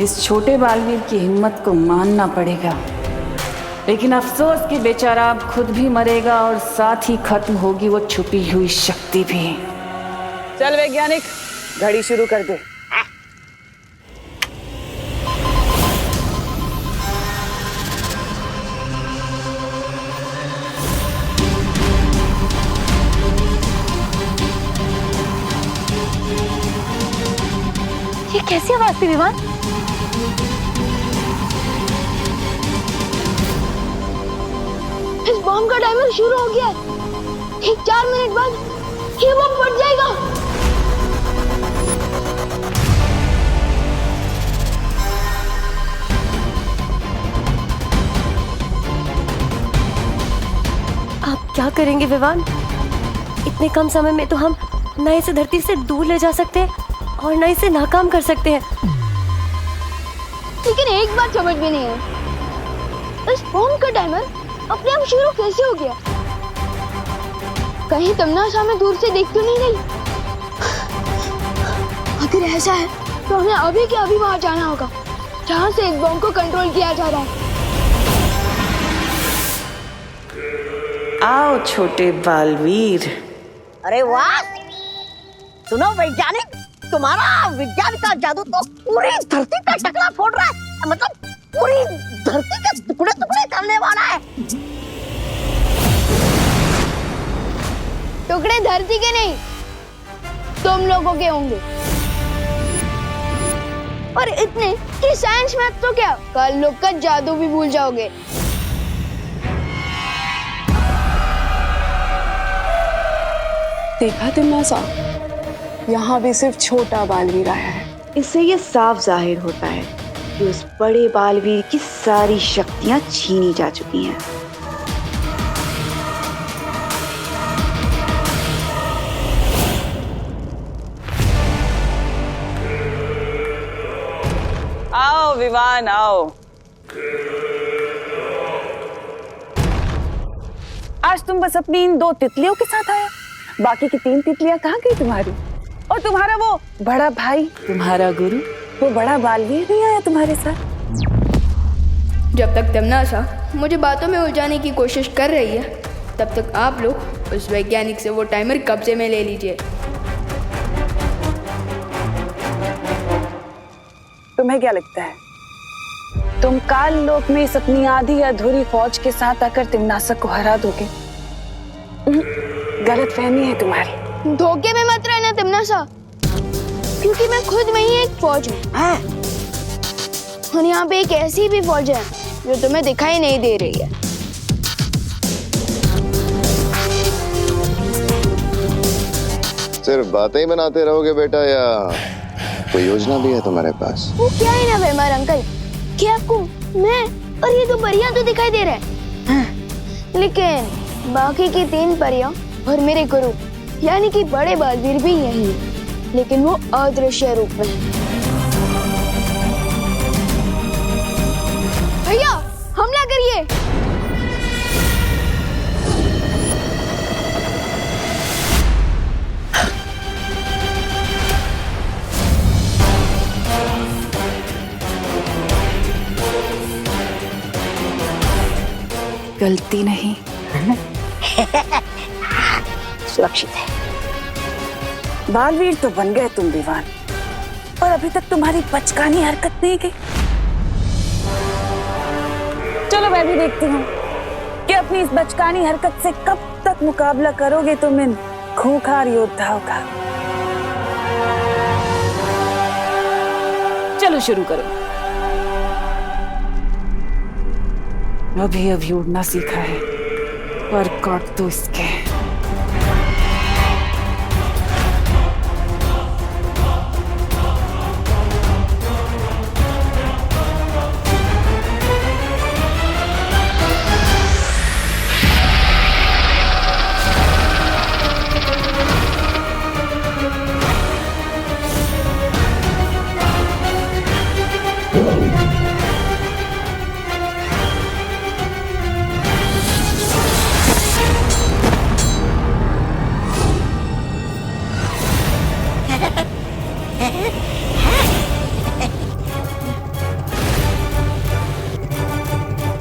इस छोटे बालवीर की हिम्मत को मानना पड़ेगा, लेकिन अफसोस कि बेचारा अब खुद भी मरेगा और साथ ही खत्म होगी वो छुपी हुई शक्ति भी। चल वैज्ञानिक, घड़ी शुरू कर दे। ये कैसी आवाज थी विमान? इस बॉम्ब का टाइमर शुरू हो गया है। ठीक 4 मिनट बाद ये बॉम्ब फट जाएगा। आप क्या करेंगे विमान? इतने कम समय में तो हम न इसे धरती से दूर ले जा सकते हैं और न इसे नाकाम कर सकते हैं। लेकिन एक बात समझ में नहीं है, इस बॉम्ब का टाइमर अपने आप शुरू कैसे हो गया? कहीं तमन्ना हमें दूर से देख तो नहीं रही? अगर ऐसा है तो हमें अभी के अभी वहां जाना होगा जहां से इस बॉम्ब को कंट्रोल किया जा रहा है। आओ छोटे बालवीर। अरे वाह! सुनो वैज्ञानिक, तुम्हारा विज्ञान का जादू तो पूरी धरती का टकरा फोड़ रहा है। मतलब पूरी धरती के टुकड़े टुकड़े करने वाला है। टुकड़े धरती के नहीं, तुम लोगों के होंगे। और इतने कि साइंस मैथ तो क्या, कल लोग का जादू भी भूल जाओगे। देखा तुमने साहब, यहाँ भी सिर्फ छोटा बालवीर आया है। इससे ये साफ जाहिर होता है कि उस बड़े बालवीर की सारी शक्तियां छीनी जा चुकी हैं। आओ विमान, आओ। आज तुम बस अपनी इन 2 तितलियों के साथ आए, बाकी की 3 तितलियां कहाँ गई तुम्हारी? और तुम्हारा वो बड़ा भाई, तुम्हारा गुरु, वो बड़ा बालवीर नहीं आया तुम्हारे साथ? जब तक तमन्ना मुझे बातों में उलझाने की कोशिश कर रही है, तब तक आप लोग उस वैज्ञानिक से वो टाइमर कब्जे में ले लीजिए। तुम्हें क्या लगता है तुम काल लोक में इस अपनी आधी अधूरी फौज के साथ आकर तिमनासक को हरा दोगे? गलत फहमी है तुम्हारी। धोखे में मत रहना तमन्ना, क्योंकि मैं खुद में ही एक फौज हूँ। और यहाँ पे एक ऐसी भी फौज है जो तुम्हें दिखाई नहीं दे रही है। सिर्फ बातें ही बनाते रहोगे बेटा, या कोई योजना भी है तुम्हारे पास? वो क्या है ना बेमार अंकल, कि आपको मैं और ये 2 परियां तो दिखाई दे रहे हैं, लेकिन बाकी की 3 परियां और मेरे गुरु यानी कि बड़े बालवीर भी यही है, लेकिन वो अदृश्य रूप में। भैया हमला करिए। गलती नहीं सुरक्षित है। बालवीर तो बन गए तुम विमान, और अभी तक तुम्हारी बचकानी हरकत नहीं की। चलो मैं भी देखती हूँ कि अपनी इस बचकानी हरकत से कब तक मुकाबला करोगे तुम इन खूंखार योद्धाओं का। चलो शुरू करो। अभी उड़ना सीखा है, पर काट दो इसके।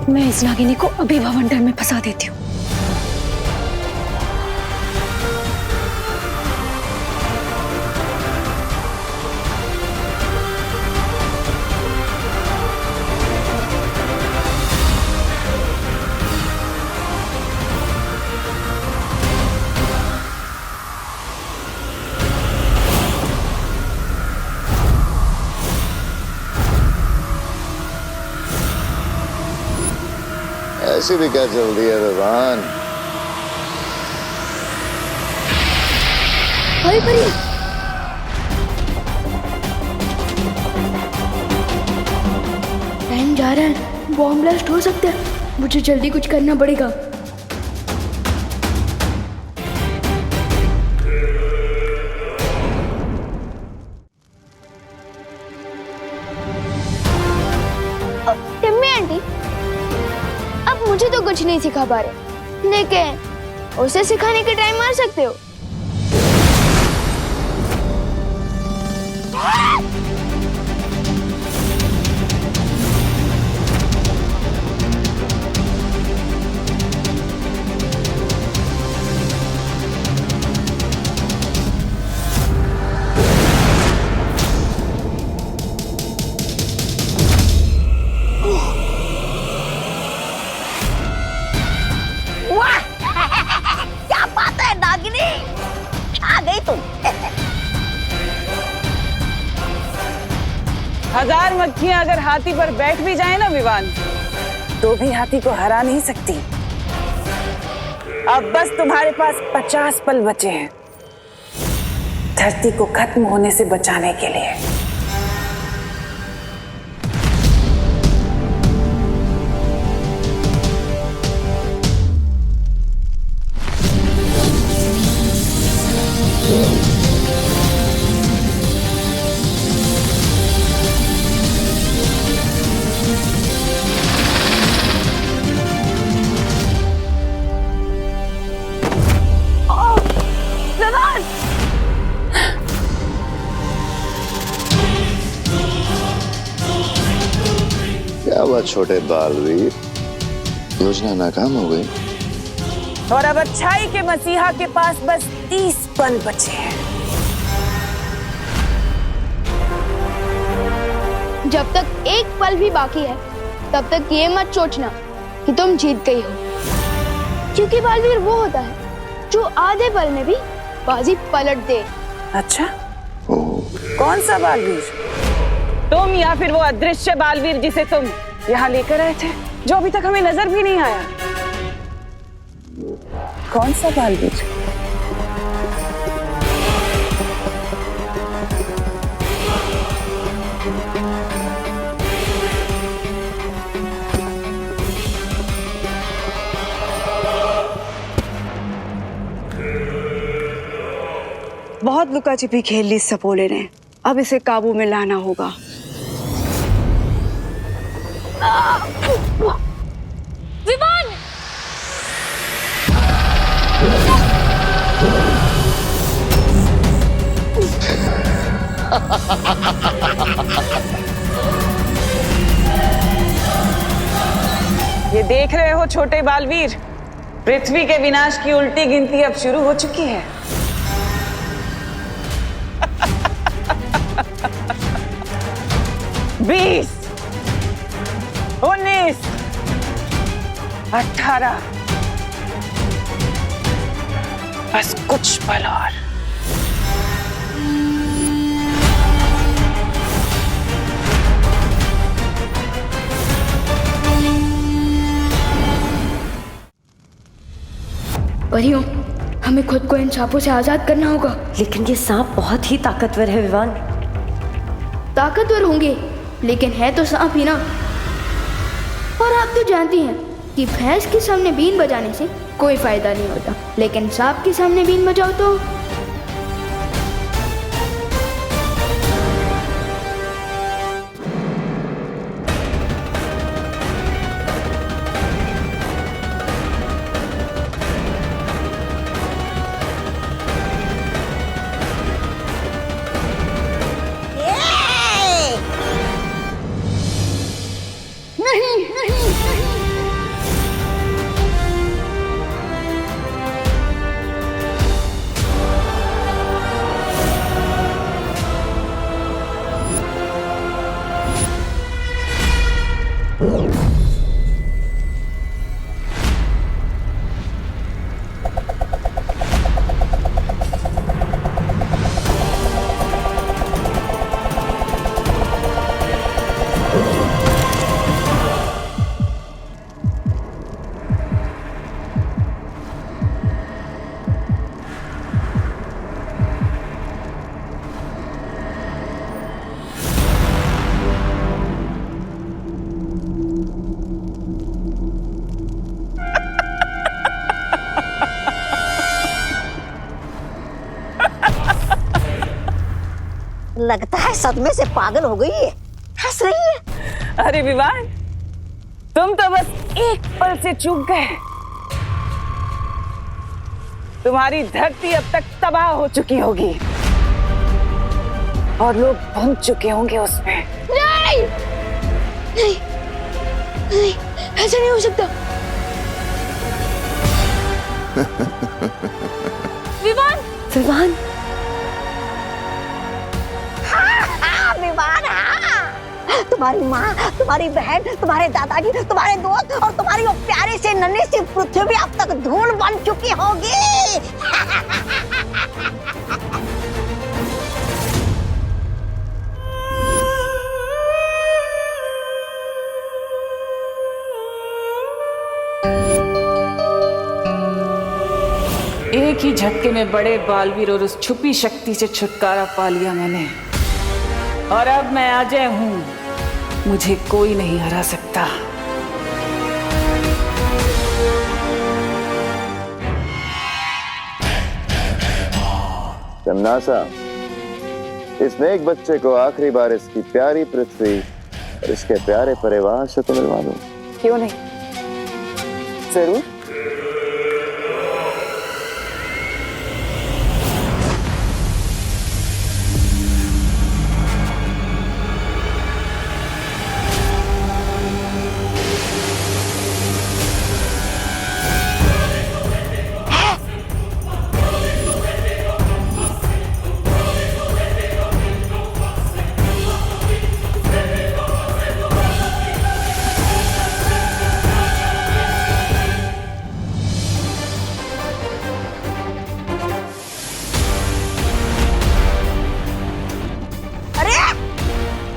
मैं इस नागिनी को अभी भवंडर में फंसा देती हूँ। ऐसी भी क्या जल्दी है विवान? भाई परी, टाइम जा रहा है, बॉम्ब ब्लास्ट हो सकता है, मुझे जल्दी कुछ करना पड़ेगा। टिम्मी आंटी, अब मुझे तो कुछ नहीं सिखा पा रहे, लेकिन उसे सिखाने के टाइम मार सकते हो। क्या बात है नागिनी, आ गई तुम। हजार मक्खियां अगर हाथी पर बैठ भी जाए ना विवान, तो भी हाथी को हरा नहीं सकती। अब बस तुम्हारे पास 50 पल बचे हैं धरती को खत्म होने से बचाने के लिए। क्या हुआ छोटे बालवीर, योजना नाकाम हो गई? और अब अच्छाई के मसीहा के पास बस 30 पल बचे हैं। जब तक एक पल भी बाकी है, तब तक ये मत सोचना कि तुम जीत गई हो, क्योंकि बालवीर वो होता है जो आधे पल में भी बाजी पलट दे। अच्छा, कौन सा बालवीर? तुम या फिर वो अदृश्य बालवीर जिसे तुम यहाँ लेकर आए थे, जो अभी तक हमें नजर भी नहीं आया? कौन सा बालवीर? बहुत लुका छिपी खेल ली सपोले ने, अब इसे काबू में लाना होगा। विमान! ये देख रहे हो छोटे बालवीर, पृथ्वी के विनाश की उल्टी गिनती अब शुरू हो चुकी है। 20, 19, 18, बस कुछ पल और। परियों, हमें खुद को इन सांपों से आजाद करना होगा। लेकिन ये सांप बहुत ही ताकतवर है विवान। ताकतवर होंगे, लेकिन है तो सांप ही ना। और आप तो जानती हैं कि भैंस के सामने बीन बजाने से कोई फायदा नहीं होता, लेकिन सांप के सामने बीन बजाओ तो। नहीं नहीं नहीं, लगता है सदमे से पागल हो गई है, हंस रही है। अरे विवान, तुम तो बस एक पल से चूक गए। तुम्हारी धरती अब तक तबाह हो चुकी होगी और लोग बन चुके होंगे उसमें। नहीं नहीं नहीं, ऐसा नहीं हो सकता। विवान विवान विवान, हाँ। तुम्हारी माँ, तुम्हारी बहन, तुम्हारे दादाजी, तुम्हारे दोस्त और तुम्हारी वो प्यारी सी नन्ही सी पृथ्वी अब तक धूल बन चुकी होगी। एक ही झटके में बड़े बालवीर और उस छुपी शक्ति से छुटकारा पा लिया मैंने, और अब मैं अजय हूं। मुझे कोई नहीं हरा सकता। तमनासा, इस नेक बच्चे को आखिरी बार इसकी प्यारी पृथ्वी और इसके प्यारे परिवार से तो मिलवा दो। क्यों नहीं, जरूर।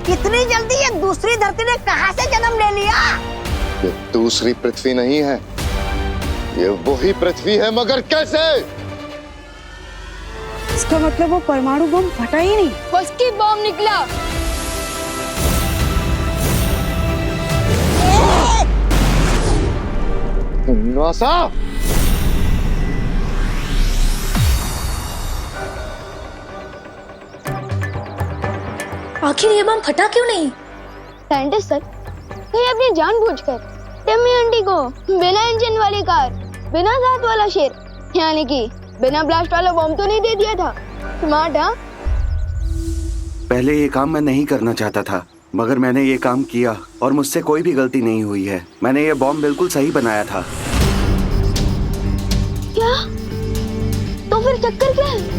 इतनी जल्दी ये दूसरी धरती ने कहां से जन्म ले लिया? ये दूसरी पृथ्वी नहीं है, ये वही पृथ्वी है, मगर कैसे? इसका मतलब वो परमाणु बम फटा ही नहीं, फर्स्ट बॉम्ब निकला। नासा, आखिर ये बम फटा क्यों नहीं? साइंटिस्ट सर, ये अपनी जानबूझकर टिम्मी आंटी को बिना इंजन वाली कार, बिना दांत वाला शेर, यानी कि बिना ब्लास्ट वाला बम तो नहीं दे दिया था। स्मार्ट, हाँ? पहले ये काम मैं नहीं करना चाहता था, मगर मैंने ये काम किया और मुझसे कोई भी गलती नहीं हुई है। मैंने ये बॉम्ब बिल्कुल सही बनाया था। क्या? तो फिर चक्कर क्या है?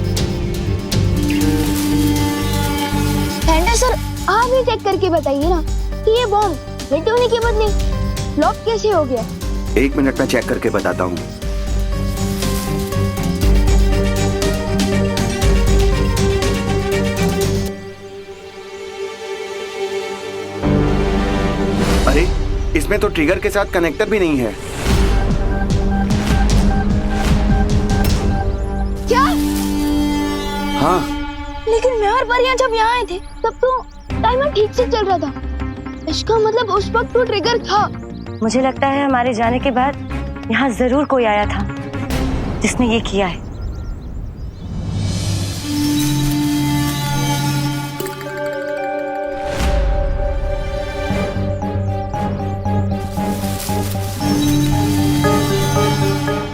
सर, आप ही चेक करके बताइए ना कि ये बॉम्ब हिट होने के बदले फ्लॉप कैसे हो गया? 1 मिनट में चेक करके बताता हूँ। अरे, इसमें तो ट्रिगर के साथ कनेक्टर भी नहीं है। क्या? हाँ, लेकिन मैं और परियां जब यहाँ आए थे तब तो टाइमर ठीक से चल रहा था। इसका मतलब उस वक्त तो ट्रिगर था। मुझे लगता है हमारे जाने के बाद यहाँ जरूर कोई आया था जिसने ये किया है।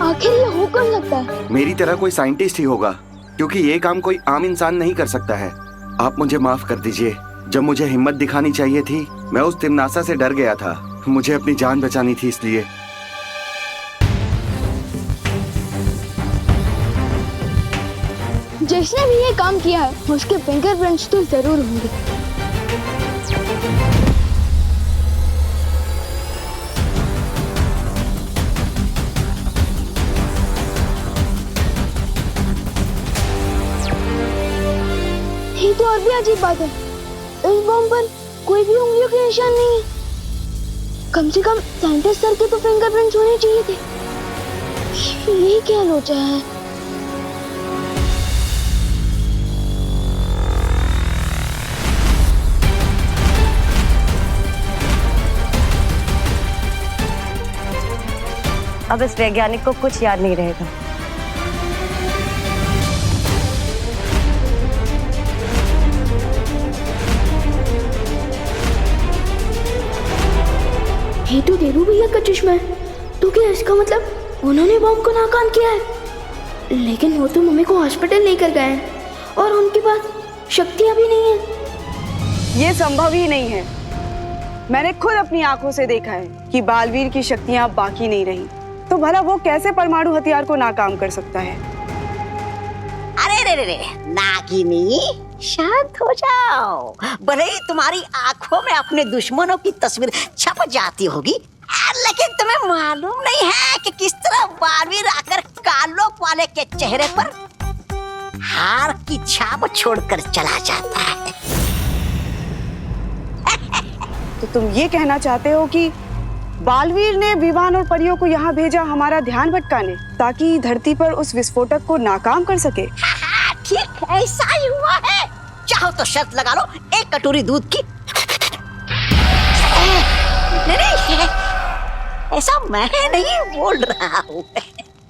आखिर ये हो कौन सकता है? मेरी तरह कोई साइंटिस्ट ही होगा, क्योंकि ये काम कोई आम इंसान नहीं कर सकता है। आप मुझे माफ कर दीजिए। जब मुझे हिम्मत दिखानी चाहिए थी, मैं उस तिमनासा से डर गया था। मुझे अपनी जान बचानी थी, इसलिए। जिसने भी ये काम किया है उसके फिंगरप्रिंट्स तो जरूर होंगे। भी अजीब बात है, इस बॉम्ब पर कोई भी उंगलियों के निशान नहीं है। कम से कम साइंटिस्ट सर के तो फिंगरप्रिंट्स होने चाहिए थे। ये क्या लोचा है? अब इस वैज्ञानिक को कुछ याद नहीं रहेगा। ये तो देबू भैया का चश्मा है। तो क्या इसका मतलब उन्होंने बॉम्ब को नाकाम किया है? लेकिन वो तो मम्मी को हॉस्पिटल लेकर गए हैं और उनके पास शक्तियां भी नहीं है। ये संभव ही नहीं है। मैंने खुद अपनी आंखों से देखा है कि बालवीर की शक्तियां बाकी नहीं रही, तो भला वो कैसे परमाणु हथियार को नाकाम कर सकता है? अरे रे रे, नागिनी शांत हो जाओ। भले ही तुम्हारी आंखों में अपने दुश्मनों की तस्वीर छप जाती होगी, लेकिन तुम्हें मालूम नहीं है कि किस तरह बालवीर आकर कालोक वाले के चेहरे पर हार की छाप छोड़कर चला जाता है। तो तुम ये कहना चाहते हो कि बालवीर ने विवान और परियों को यहाँ भेजा हमारा ध्यान भटकाने, ताकि धरती पर उस विस्फोटक को नाकाम कर सके? ठीक ऐसा ही हुआ है। चाहो तो शर्त लगा लो, एक कटोरी दूध की। नहीं, ऐसा मैं नहीं बोल रहा हूँ।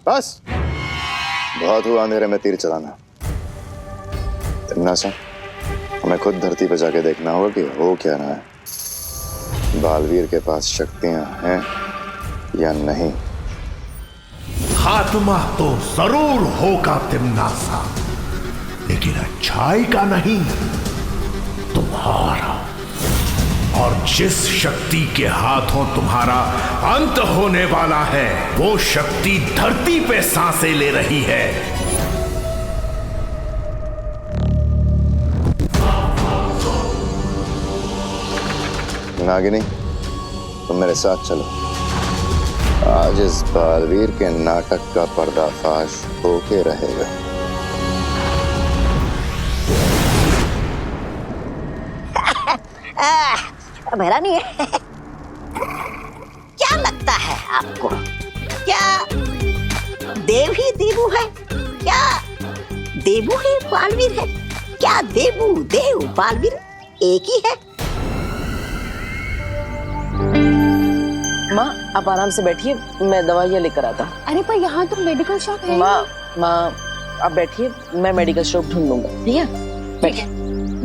बस बहुत हुआ अंधेरे में तीर चलाना। तिमनासा, हमें खुद धरती पर जाके देखना होगा कि हो क्या रहा है। बालवीर के पास शक्तियां हैं या नहीं। खात्मा तो जरूर होगा तिमनासा, लेकिन अच्छाई का नहीं, तुम्हारा। और जिस शक्ति के हाथों तुम्हारा अंत होने वाला है, वो शक्ति धरती पे सांसें ले रही है। नागिनी, तुम मेरे साथ चलो। आज इस बालवीर के नाटक का पर्दाफाश होके रहेगा। मेरा नहीं है। क्या लगता है आपको, क्या देव ही देवू है? क्या देवू ही बालवीर है? क्या देवू देव बालवीर एक ही है? माँ आप आराम से बैठिए, मैं दवाइयाँ लेकर आता। अरे पर यहाँ तो मेडिकल शॉप है। माँ आप बैठिए, मैं मेडिकल शॉप ढूंढ लूंगा। ठीक है, बैठिए।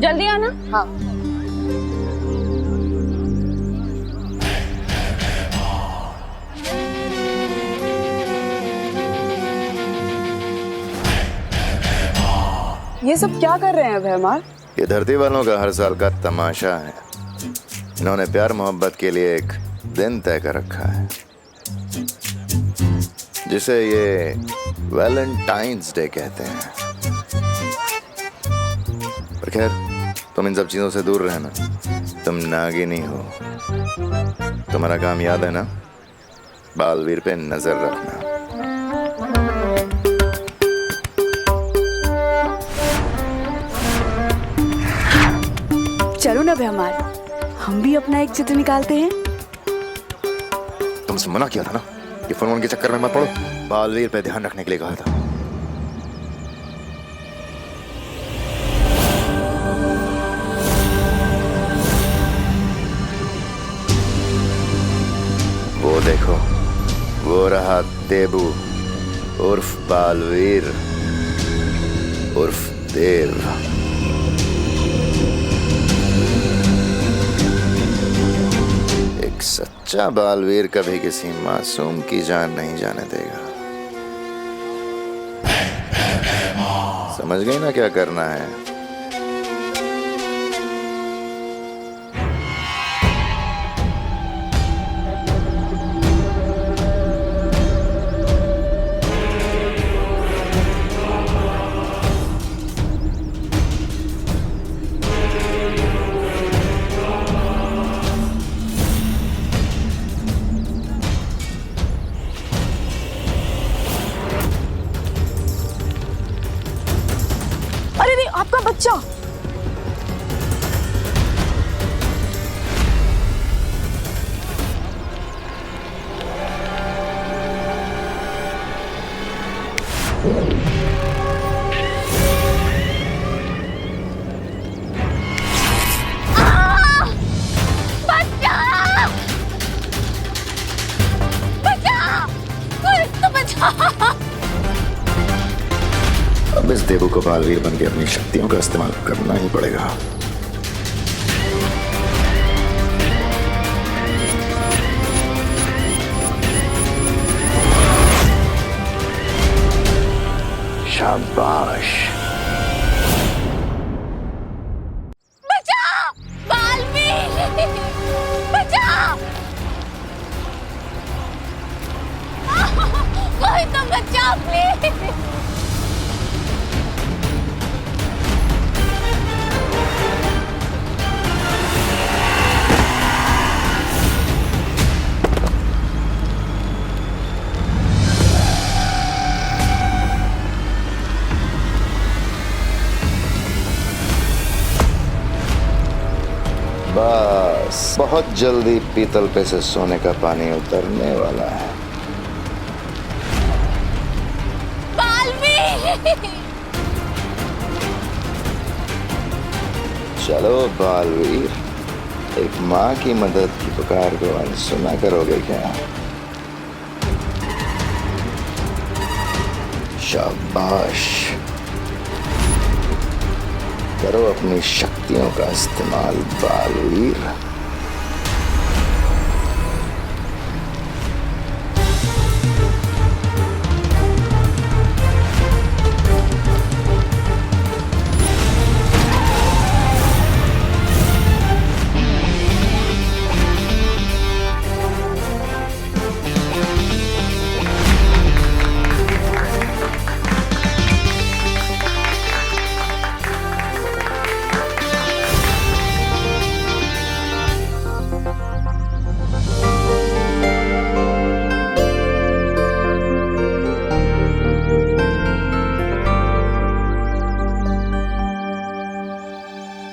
जल्दी आना। हाँ। ये सब क्या कर रहे हैं भैमार? ये धरती वालों का हर साल का तमाशा है। इन्होंने प्यार मोहब्बत के लिए एक दिन तय कर रखा है, जिसे ये वैलेंटाइंस डे कहते हैं। पर खैर, तुम इन सब चीजों से दूर रहना। तुम नागिनी हो। तुम्हारा काम याद है ना, बालवीर पे नजर रखना। चलो ना भैमार, हम भी अपना एक चित्र निकालते हैं। तुमसे मना किया था ना, ये फोन के चक्कर में मत पड़ो। बालवीर पे ध्यान रखने के लिए कहा था। वो देखो, वो रहा देबू उर्फ बालवीर उर्फ देव। एक सच्चा बालवीर कभी किसी मासूम की जान नहीं जाने देगा। समझ गई ना क्या करना है? अरे नहीं, आपका बच्चा। अब इस देवू को बालवीर बन के अपनी शक्तियों का इस्तेमाल करना ही पड़ेगा। शाबाश। बचाओ बालवीर, बचाओ, कोई तो बचाओ प्लीज। बस बहुत जल्दी पीतल पे से सोने का पानी उतरने वाला है। चलो बालवीर, एक माँ की मदद की पुकार को अनसुना करोगे क्या? शाबाश, करो अपनी शक्तियों का इस्तेमाल बालवीर।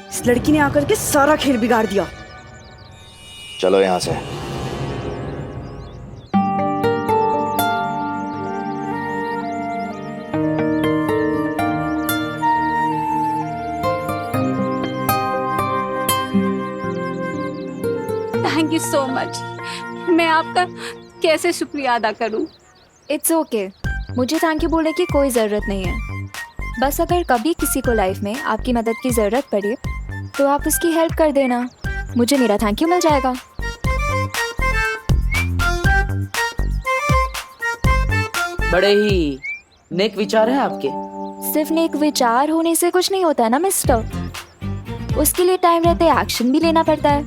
इस लड़की ने आकर के सारा खेल बिगाड़ दिया। चलो यहाँ से। Thank you so much. मैं आपका कैसे शुक्रिया अदा करूं? इट्स ओके, मुझे थैंक यू बोलने की कोई ज़रूरत नहीं है। बस अगर कभी किसी को लाइफ में आपकी मदद की ज़रूरत पड़े तो आप उसकी हेल्प कर देना, मुझे मेरा थैंक यू मिल जाएगा। बड़े ही नेक विचार है आपके। सिर्फ नेक विचार होने से कुछ नहीं होता ना मिस्टर, उसके लिए टाइम रहते एक्शन भी लेना पड़ता है।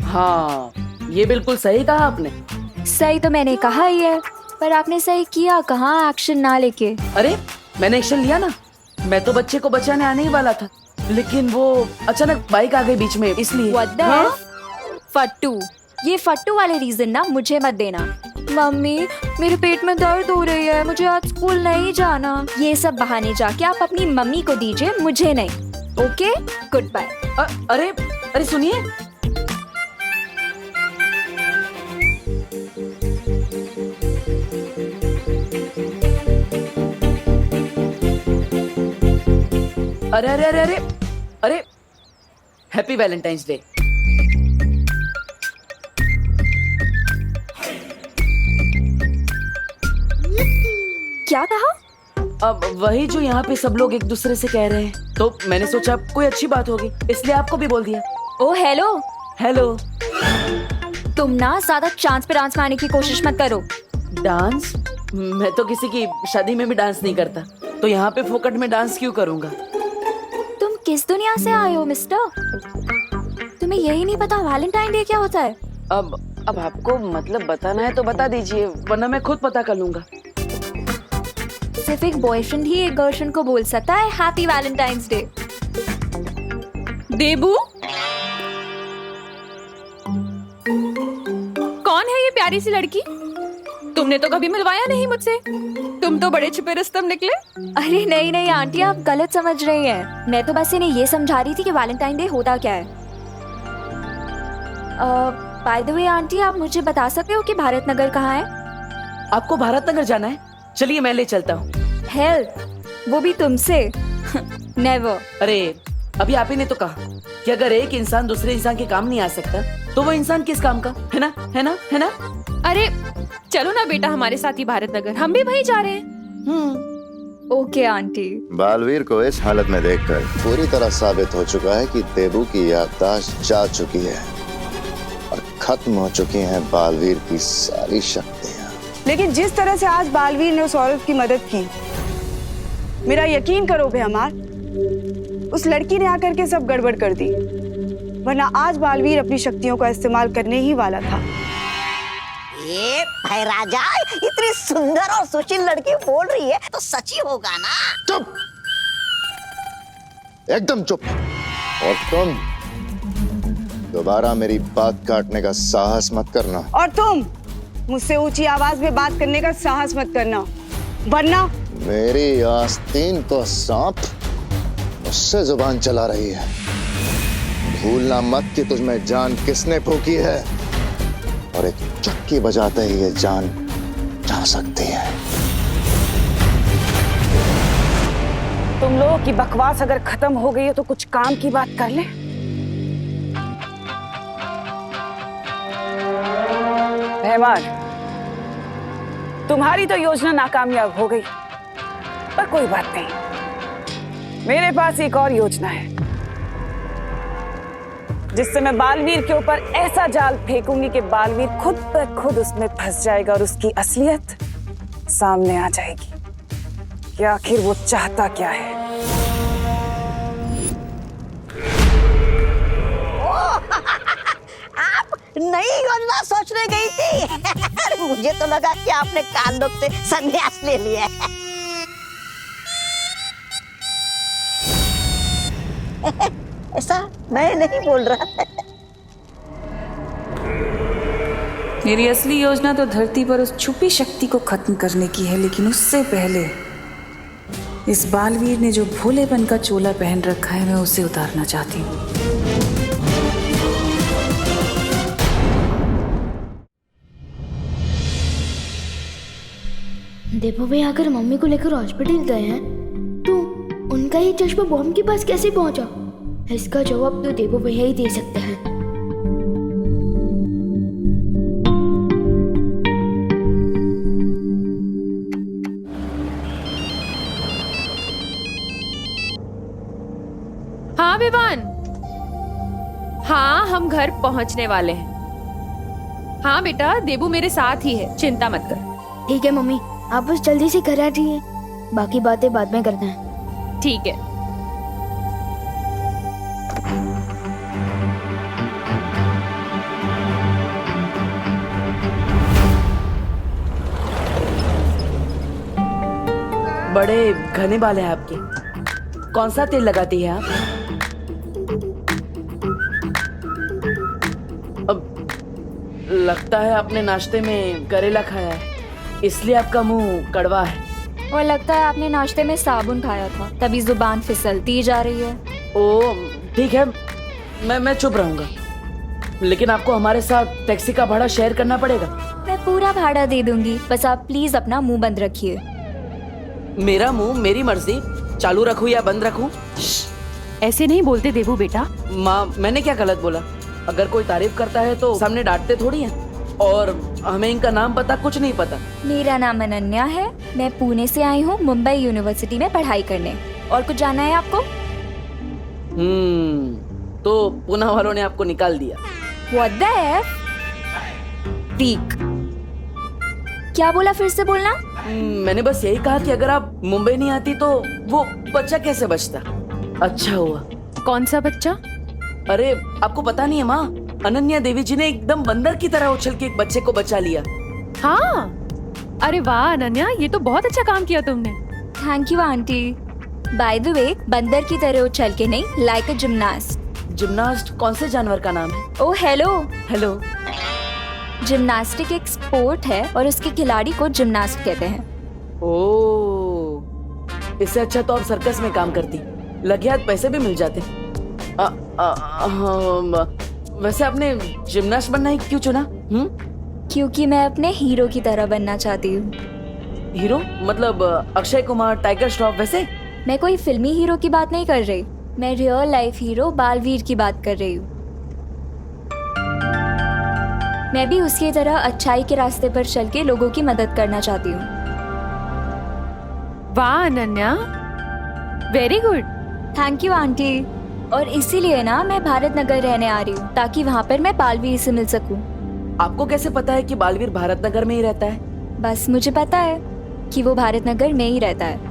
हाँ, ये बिल्कुल सही कहा आपने। सही तो मैंने कहा ही है, पर आपने सही किया कहाँ एक्शन ना लेके। अरे मैंने एक्शन लिया ना, मैं तो बच्चे को बचाने आने ही वाला था, लेकिन वो अचानक बाइक आ गई बीच में, इसलिए। What the hell? फट्टू, ये फट्टू वाले रीजन ना मुझे मत देना। मम्मी मेरे पेट में दर्द हो रही है, मुझे आज स्कूल नहीं जाना। ये सब बहाने जाके आप अपनी मम्मी को दीजिए, मुझे नहीं। Okay, good bye. अरे अरे सुनिए, अरे अरे अरे अरे अरे हैप्पी वैलेंटाइंस डे। क्या कहा? अब वही जो यहाँ पे सब लोग एक दूसरे से कह रहे हैं, तो मैंने सोचा कोई अच्छी बात होगी, इसलिए आपको भी बोल दिया। ओ हेलो हेलो। तुम ना ज्यादा चांस पे डांस मारने की कोशिश मत करो। डांस? मैं तो किसी की शादी में भी डांस नहीं करता, तो यहाँ पे फोकट में डांस क्यों करूँगा? तुम किस दुनिया से आए हो मिस्टर? तुम्हें यही नहीं पता वैलेंटाइन डे क्या होता है? अब आपको मतलब बताना है तो बता दीजिए, वरना मैं खुद पता कर लूंगा। सिर्फ एक बॉयफ्रेंड ही एक गर्लफ्रेंड को बोल सकता है हैप्पी वैलेंटाइंस डे। देबू, कौन है ये प्यारी सी लड़की? तुमने तो कभी मिलवाया नहीं मुझसे, तुम तो बड़े छुपे रुस्तम निकले। अरे नहीं नहीं आंटी, आप गलत समझ रही हैं। मैं तो बस इन्हें ये समझा रही थी कि वैलेंटाइन डे होता क्या है। बाय द वे आंटी, आप मुझे बता सकते हो कि भारत नगर कहाँ है? आपको भारत नगर जाना है? चलिए मैं ले चलता हूँ। हेल्प? वो भी तुमसे? नेवर। अरे अभी आप ही ने तो कहा कि अगर एक इंसान दूसरे इंसान के काम नहीं आ सकता तो वो इंसान किस काम का, है ना, है ना, है ना? अरे चलो ना बेटा हमारे साथ ही भारत नगर, हम भी वहीं जा रहे हैं। Okay aunty. बालवीर को इस हालत में देखकर पूरी तरह साबित हो चुका है कि देबू की याददाश्त जा चुकी है और खत्म हो चुकी हैं बालवीर की सारी शक्तियाँ। लेकिन जिस तरह से आज बालवीर ने उस औरत की मदद की, मेरा यकीन करो बेहमार, उस लड़की ने आकर के सब गड़बड़ कर दी, वरना आज बालवीर अपनी शक्तियों का इस्तेमाल करने ही वाला था। ये भाई राजा, इतनी सुंदर और सुशील लड़की बोल रही है तो सच ही होगा ना? चुप, एकदम चुप। और तुम दोबारा मेरी बात काटने का साहस मत करना। और तुम मुझसे ऊंची आवाज में बात करने का साहस मत करना, वरना मेरी आस्तीन तो सांप, उससे जुबान चला रही है। भूलना मत कि तुझमें जान किसने फूकी है, और एक चुटकी बजाते ही ये जान जा सकती है। तुम लोगों की बकवास अगर खत्म हो गई है तो कुछ काम की बात कर ले। मेहमान, तुम्हारी तो योजना नाकामयाब हो गई, पर कोई बात नहीं, मेरे पास एक और योजना है जिससे मैं बालवीर के ऊपर ऐसा जाल फेंकूंगी कि बालवीर खुद ब खुद उसमें फंस जाएगा और उसकी असलियत सामने आ जाएगी कि आखिर वो चाहता क्या है। आप नई योजना सोचने गई थी? मुझे तो लगा कि आपने कांडों से संन्यास ले लिया है। ऐसा मैं नहीं बोल रहा। मेरी असली योजना तो धरती पर उस छुपी शक्ति को खत्म करने की है, लेकिन उससे पहले इस बालवीर ने जो भोलेपन का चोला पहन रखा है, मैं उसे उतारना चाहती हूँ। देबू भैया अगर मम्मी को लेकर हॉस्पिटल गए हैं तो उनका ये चश्मा बॉम्ब के पास कैसे पहुंचा? इसका जवाब तो देबू भैया ही दे सकते हैं। हाँ विवान, हाँ हम घर पहुंचने वाले हैं। हाँ बेटा, देबू मेरे साथ ही है, चिंता मत कर। ठीक है मम्मी, आप बस जल्दी से घर आ जाइए, बाकी बातें बाद में करना है। ठीक है। बड़े घने बाल हैं आपके, कौन सा तेल लगाती है आप? अब लगता है आपने नाश्ते में करेला खाया है, इसलिए आपका मुंह कड़वा है। और लगता है आपने नाश्ते में साबुन खाया था, तभी जुबान फिसलती जा रही है। ओ ठीक है, मैं चुप रहूंगा, लेकिन आपको हमारे साथ टैक्सी का भाड़ा शेयर करना पड़ेगा। मैं पूरा भाड़ा दे दूंगी, बस आप प्लीज अपना मुंह बंद रखिए। मेरा मुंह मेरी मर्जी, चालू रखूं या बंद रखूं? ऐसे नहीं बोलते देबू बेटा। माँ, मैंने क्या गलत बोला? अगर कोई तारीफ करता है तो सामने डांटते थोड़ी हैं, और हमें इनका नाम पता कुछ नहीं पता। मेरा नाम अनन्या है, मैं पुणे से आई हूँ मुंबई यूनिवर्सिटी में पढ़ाई करने। और कुछ जानना है आपको? तो पुणे वालों ने आपको निकाल दिया। What the F? ठीक, क्या बोला, फिर से बोलना। मैंने बस यही कहा कि अगर आप मुंबई नहीं आती तो वो बच्चा कैसे बचता। अच्छा हुआ। कौन सा बच्चा? अरे आपको पता नहीं है माँ, अनन्या देवी जी ने एकदम बंदर की तरह उछल के एक बच्चे को बचा लिया। हाँ, अरे वाह अनन्या, ये तो बहुत अच्छा काम किया तुमने। Thank you aunty. By the way, बंदर की तरह उछल के नहीं, लाइक अ जिम्नास्ट। जिम्नास्ट कौन से जानवर का नाम है? Oh hello. हेलो। जिम्नास्टिक एक स्पोर्ट है और उसके खिलाड़ी को जिम्नास्ट कहते हैं। ओह, इससे अच्छा तो आप सर्कस में काम करती, लगे हाथ पैसे भी मिल जाते। वैसे आपने जिम्नास्ट बनना ही क्यों चुना? क्योंकि मैं अपने हीरो की तरह बनना चाहती हूँ। हीरो मतलब अक्षय कुमार, टाइगर श्रॉफ वैसे? मैं कोई फिल्मी हीरो की बात नहीं कर रही, मैं रियल लाइफ हीरो बालवीर की बात कर रही हूँ। मैं भी उसकी तरह अच्छाई के रास्ते पर चल के लोगों की मदद करना चाहती हूँ। वाह Ananya, very good. Thank you aunty. और इसीलिए ना मैं भारत नगर रहने आ रही हूँ, ताकि वहाँ पर मैं बालवीर से मिल सकूँ। आपको कैसे पता है कि बालवीर भारत नगर में ही रहता है? बस मुझे पता है कि वो भारत नगर में ही रहता है।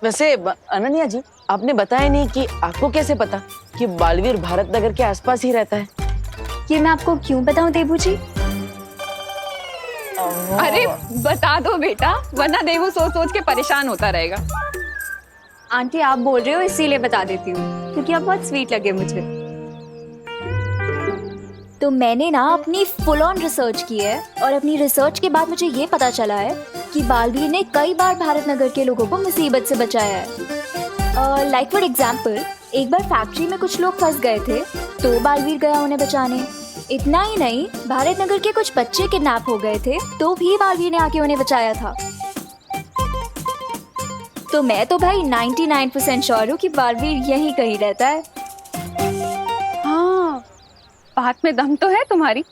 वैसे अनन्या जी, आपने बताया नहीं कि आपको कैसे पता कि बालवीर भारत नगर के आसपास ही रहता है? ये मैं आपको क्यों बताऊं देबू जी? अरे बता दो बेटा, वरना देवू सोच सोच के परेशान होता रहेगा। आंटी आप बोल रहे हो इसीलिए बता देती हूँ, क्योंकि आप बहुत स्वीट लगे मुझे। तो मैंने ना अपनी फुल ऑन रिसर्च की है, और अपनी रिसर्च के बाद मुझे ये पता चला है कि बालवीर ने कई बार भारत नगर के लोगों को मुसीबत से बचाया है। लाइक फॉर एग्जाम्पल, एक बार फैक्ट्री में कुछ लोग फंस गए थे, तो बालवीर गया उन्हें बचाने। इतना ही नहीं, भारत नगर के कुछ बच्चे किडनैप हो गए थे, तो भी बालवीर ने आके उन्हें बचाया था। तो मैं तो भाई 99% श्योर हूँ कि बालवीर यहीं कहीं रहता है। हाँ, बात में दम तो है तुम्हारी।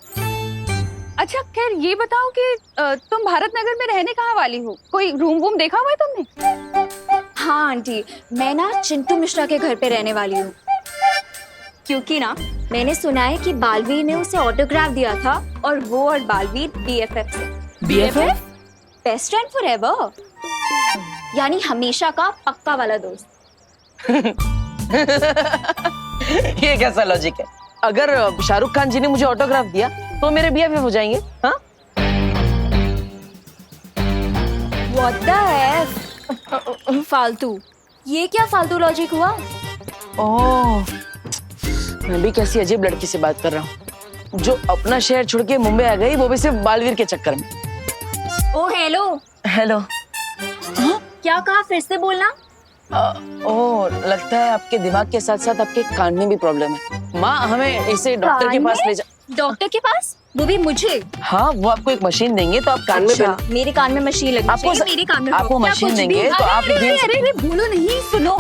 अच्छा खैर ये बताओ कि तुम भारत नगर में रहने कहाँ वाली हो? कोई रूम वूम देखा हुआ है तुमने? हाँ आंटी, मैं ना चिंटू मिश्रा के घर पे रहने वाली हूँ, क्योंकि ना मैंने सुना है कि बालवीर ने उसे ऑटोग्राफ दिया था, और वो और बालवीर BFF से। BFF? बेस्ट फ्रेंड फॉरएवर, यानी हमेशा का पक्का वाला दोस्त। ये कैसा लॉजिक है? अगर शाहरुख खान जी ने मुझे ऑटोग्राफ दिया तो मेरे BFF हो जाएंगे? हाँ? What the F? फालतू, ये क्या फालतू लॉजिक हुआ? ओह, मैं भी कैसी अजीब लड़की से बात कर रहा हूँ, जो अपना शहर छोड़ के मुंबई आ गई, वो भी सिर्फ बालवीर के चक्कर में। ओ हेलो। हेलो। क्या कहा, फिर से बोलना। ओह, लगता है आपके दिमाग के साथ साथ आपके कान में भी प्रॉब्लम है। माँ, हमें इसे डॉक्टर के पास ले जा। डॉक्टर के पास? वो भी मुझे? हाँ, वो आपको एक मशीन देंगे तो आप कान में पहले। मेरे कान में मशीन लगी आपको मेरे कान में आपको मशीन देंगे तो आप अरे बोलो नहीं, सुनो,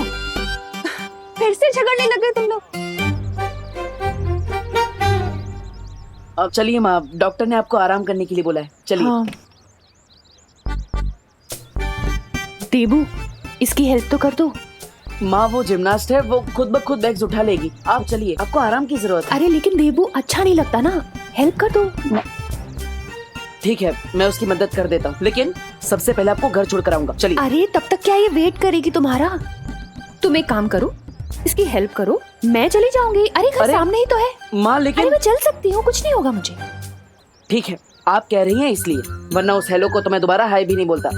फिर से झगड़ने लगे तुम लोग। अब चलिए माँ, डॉक्टर ने आपको आराम करने के लिए बोला है, चलिए। हाँ। देबू, इसकी हेल्प तो कर दो। माँ, वो जिम्नास्ट है, वो खुद ब खुद बैग्स उठा लेगी। आप चलिए, आपको आराम की जरूरत है। अरे लेकिन देबू, अच्छा नहीं लगता ना, हेल्प कर दो। ठीक है, मैं उसकी मदद कर देता हूँ, लेकिन सबसे पहले आपको घर छोड़ कर आऊंगा। चलिए। अरे तब तक क्या ये वेट करेगी तुम्हारा? तुम एक काम करो, इसकी हेल्प करो, मैं चली जाऊंगी। अरे घर सामने ही तो है। माँ लेकिन अरे मैं चल सकती हूँ, कुछ नहीं होगा मुझे। ठीक है, आप कह रही हैं इसलिए, वरना उस हेलो को तो मैं दोबारा हाय भी नहीं बोलता।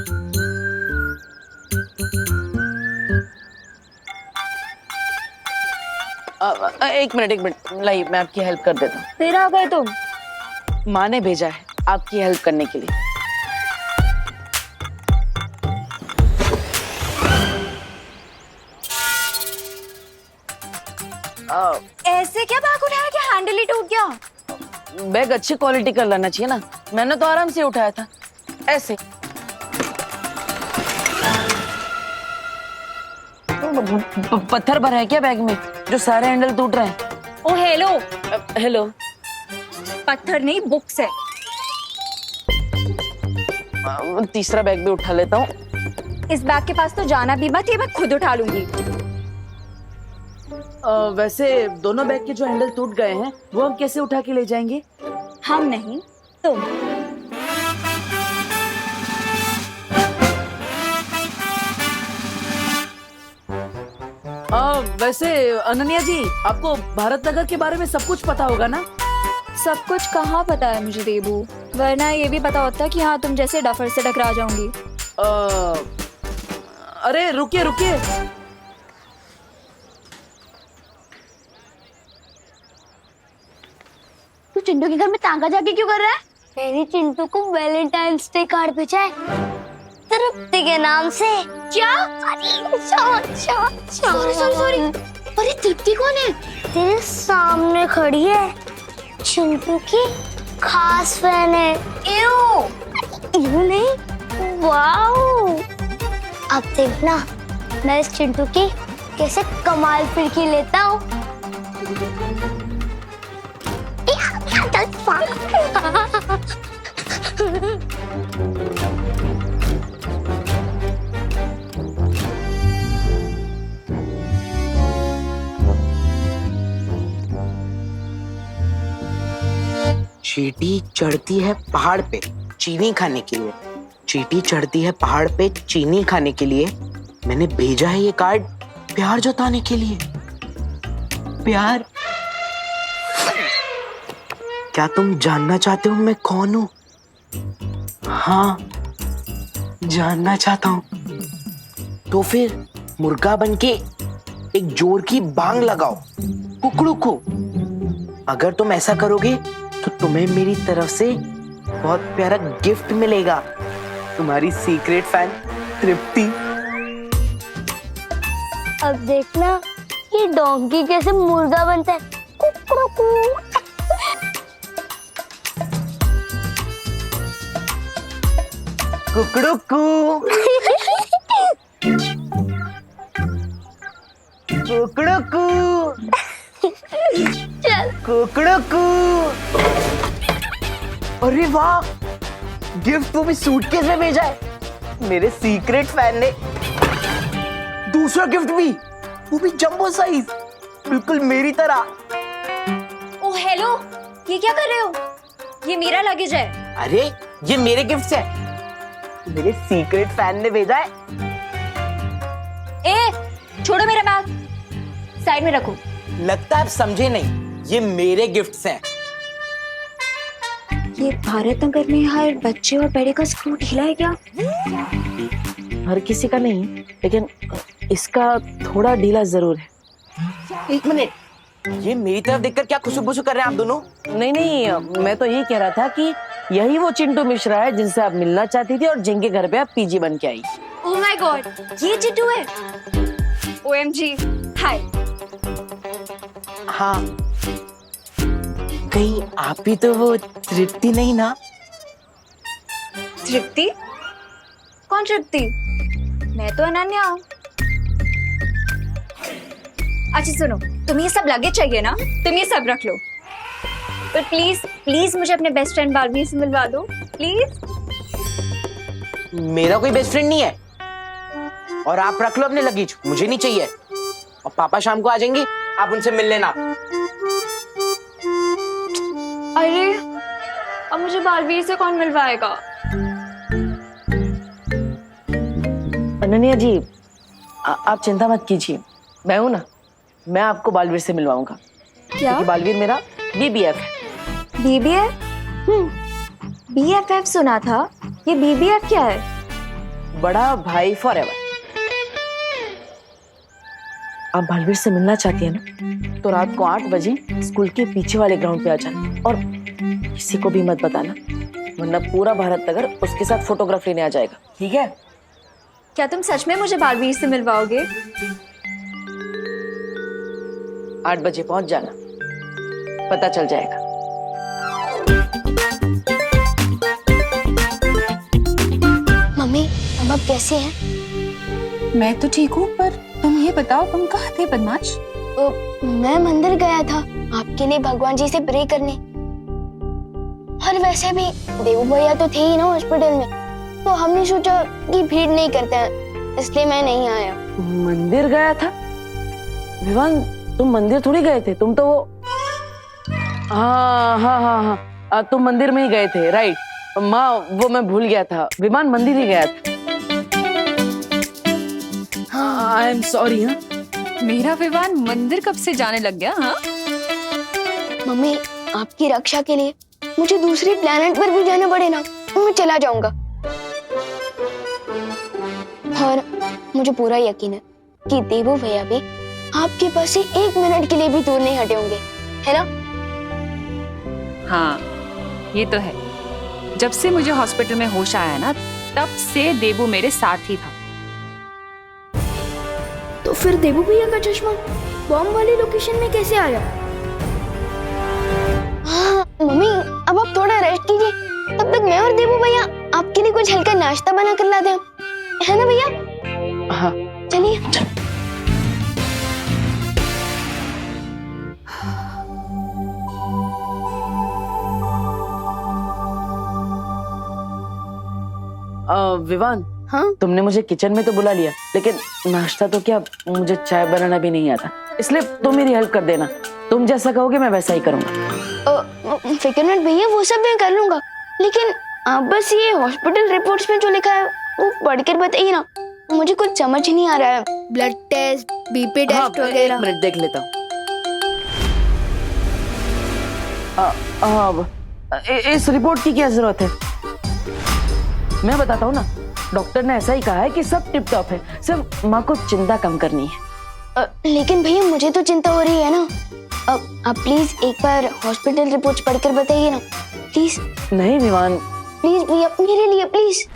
एक मिनट, लाइए, मैं आपकी हेल्प कर देता हूँ। फिर आ गए तुम? माँ ने भेजा है आपकी हेल्प करने के लिए। ऐसे क्या बैग उठाया कि हैंडल ही टूट गया? बैग अच्छी क्वालिटी का लाना चाहिए ना, मैंने तो आराम से उठाया था, ऐसे। पत्थर भरा है क्या बैग में, जो सारे हैंडल टूट रहे हैं? ओ हेलो। हेलो। पत्थर नहीं, बुक्स है। तीसरा बैग भी उठा लेता हूँ। इस बैग के पास तो जाना भी मत, ये मैं खुद उठा लूंगी। वैसे दोनों बैग के जो हैंडल टूट गए हैं, वो हम कैसे उठा के ले जाएंगे? हम नहीं, तुम। वैसे अनन्या जी, आपको भारत नगर के बारे में सब कुछ पता होगा ना? सब कुछ कहाँ पता है मुझे देबू, वरना ये भी पता होता कि हाँ तुम जैसे डफर से टकरा जाऊंगी। अरे रुकिए रुकिए, तू चिंटू के घर में तांगा जाके क्यों कर रहा है? मेरी चिंटू को वैलेंटाइंस डे कार्ड भेजा है, तृप्ति के नाम से। क्या? सॉरी। अरे तृप्ति कौन है? तेरे सामने खड़ी है, चिंटू की खास फैन है। यू नहीं, वाओ। अब देखना मैं इस चिंटू की कैसे कमाल फिरकी लेता हूँ। चींटी चढ़ती है पहाड़ पे चीनी खाने के लिए। चींटी चढ़ती है पहाड़ पे चीनी खाने के लिए। मैंने भेजा है ये कार्ड प्यार जताने के लिए। प्यार? क्या तुम जानना चाहते हो मैं कौन हूं? हाँ, जानना चाहता हूं। तो फिर मुर्गा बनके एक जोर की बांग लगाओ कुकड़ू को। अगर तुम ऐसा करोगे तो तुम्हें मेरी तरफ से बहुत प्यारा गिफ्ट मिलेगा। तुम्हारी सीक्रेट फैन तृप्ति। अब देखना ये डोंकी कैसे मुर्गा बनता है। कुकड़ू। कुकड़ू कुकड़ू। अरे वाह, गिफ्ट वो भी सूटकेस में भेजा है मेरे सीक्रेट फैन ने। दूसरा गिफ्ट भी, वो भी जंबो साइज, बिल्कुल मेरी तरह। ओ हेलो, ये क्या कर रहे हो? ये मेरा लगेज है। अरे ये मेरे गिफ्ट्स है, मेरे सीक्रेट फैन ने भेजा है। ए, छोड़ो मेरा बैग, साइड में रखो। लगता है आप समझे नहीं, ये मेरे गिफ्ट्स हैं। ये भारत नगर में हर बच्चे और बड़े का स्क्रू ढीला है क्या? हर किसी का नहीं, लेकिन इसका थोड़ा ढीला जरूर है। एक मिनट, ये मेरी तरफ देखकर क्या खुशबू कर रहे हैं आप दोनों? नहीं, मैं तो ये कह रहा था कि यही वो चिंटू मिश्रा है जिनसे आप मिलना चाहती थी और जिनके घर पे आप पीजी बन के आई। ओह माय गॉड, ये चिंटू है। OMG, हाय। हाँ, कहीं आप ही तो वो तृप्ति नहीं ना? तृप्ति? कौन तृप्ति? मैं तो अनन्या हूँ। अच्छा सुनो, तुम्हें ये सब लगेज चाहिए ना? तुम ये सब रख लो। पर प्लीज मुझे अपने बेस्ट फ्रेंड बालवीर से मिलवा दो, प्लीज। मेरा कोई बेस्ट फ्रेंड नहीं है, और आप रख लो अपने लगेज, मुझे नहीं चाहिए। और पापा शाम को आ जाएंगे, आप उनसे मिल लेना। अरे, अब मुझे बालवीर से कौन मिलवाएगा? अनन्या जी, आप चिंता मत कीजिए, मैं हूं ना, मैं आपको बालवीर से मिलवाऊंगा। क्या? क्योंकि बालवीर मेरा BBF है। BBF? BFF सुना था, ये BBF क्या है? बड़ा भाई फॉरएवर। आप बालवीर से मिलना चाहती है ना, तो रात को 8 बजे स्कूल के पीछे वाले ग्राउंड पे आ जाना, और किसी को भी मत बताना, वरना पूरा भारत नगर उसके साथ फोटोग्राफ लेने आ जाएगा, ठीक है? क्या तुम सच में मुझे बालवीर से मिलवाओगे? 8 बजे पहुंच जाना, पता चल जाएगा। मम्मी, अब आप कैसे हैं? मैं तो ठीक हूँ, पर तुम ये बताओ तुम कहाँ थे बदमाश? मैं मंदिर गया था आपके लिए भगवान जी से प्रे करने। और वैसे भी देवू भैया तो थे ही ना हॉस्पिटल में, तो हमने सोचा कि भीड़ नहीं करते हैं, इसलिए मैं नहीं आया। मंदिर गया था? विवान, तुम मंदिर थोड़ी गए थे, तुम तो वो हाँ, तुम मंदिर में ही गए थे, राइट। माँ, वो मैं भूल गया था, विमान मंदिर ही गया था। I am sorry. हाँ, मेरा विवान मंदिर कब से जाने लग गया? हाँ मम्मी, आपकी रक्षा के लिए मुझे दूसरे प्लेनेट पर भी जाना पड़े ना, तो मैं चला जाऊंगा। और मुझे पूरा यकीन है कि देवू भैया भी आपके पास से 1 मिनट के लिए भी दूर नहीं हटे होंगे, है ना? हाँ, ये तो है। जब से मुझे हॉस्पिटल में होश आया ना, तब से देबू मेरे साथ ही था। तो फिर देबू भैया का चश्मा बॉम्ब वाली लोकेशन में कैसे आया? हाँ मम्मी, अब आप थोड़ा रेस्ट कीजिए, तब तक मैं और देबू भैया आपके लिए कुछ हल्का नाश्ता बना कर लाते हैं, है ना भैया? हाँ चलिए। विवान, हाँ तुमने मुझे किचन में तो बुला लिया, लेकिन नाश्ता तो क्या, मुझे चाय बनाना भी नहीं आता, इसलिए तुम मेरी हेल्प कर देना। तुम जैसा कहोगे मैं वैसा ही करूंगा। फिक्र मत भैया, वो सब मैं कर लूंगा, लेकिन आप बस ये हॉस्पिटल रिपोर्ट्स में जो लिखा है वो पढ़कर बताइए ना, मुझे कुछ समझ ही नहीं आ रहा है। ब्लड टेस्ट, बीपी टेस्ट वगैरह। एक मिनट देख लेता हूँ। इस रिपोर्ट की क्या जरूरत है? मैं बताता हूँ ना, डॉक्टर ने ऐसा ही कहा है कि सब टिप टॉप है, सिर्फ माँ को चिंता कम करनी है। लेकिन भैया मुझे तो चिंता हो रही है ना। आप प्लीज एक बार हॉस्पिटल रिपोर्ट्स पढ़कर बताइए ना, प्लीज। नहीं विवान, प्लीज भैया, मेरे लिए प्लीज।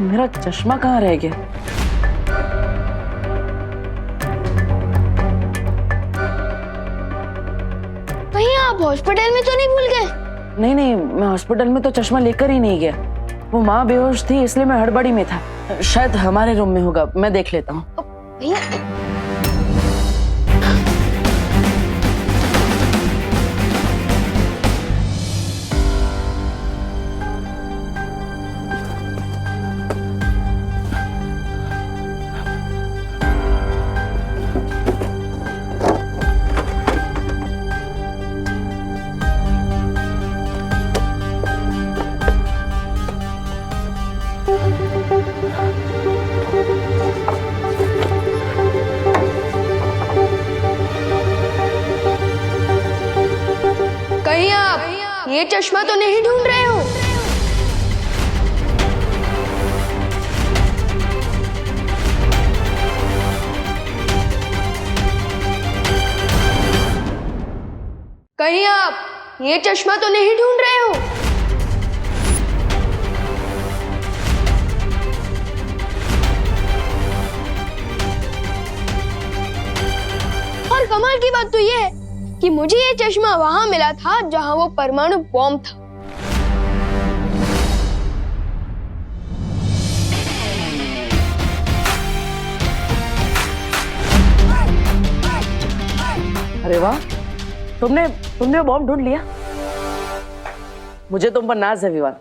मेरा चश्मा कहाँ रह गया? भैया आप हॉस्पिटल में तो नहीं भूल गए? नहीं, मैं हॉस्पिटल में तो चश्मा लेकर ही नहीं गया। वो माँ बेहोश थी इसलिए मैं हड़बड़ी में था। शायद हमारे रूम में होगा, मैं देख लेता हूँ। भैया कहीं आप ये चश्मा तो नहीं ढूंढ रहे हो? कहीं आप ये चश्मा तो नहीं ढूंढ रहे हो? और कमाल की बात तो ये है कि मुझे ये चश्मा वहां मिला था जहां वो परमाणु बॉम्ब था। अरे वाह, तुमने बॉम्ब ढूंढ लिया। मुझे तुम पर नाज है विवान।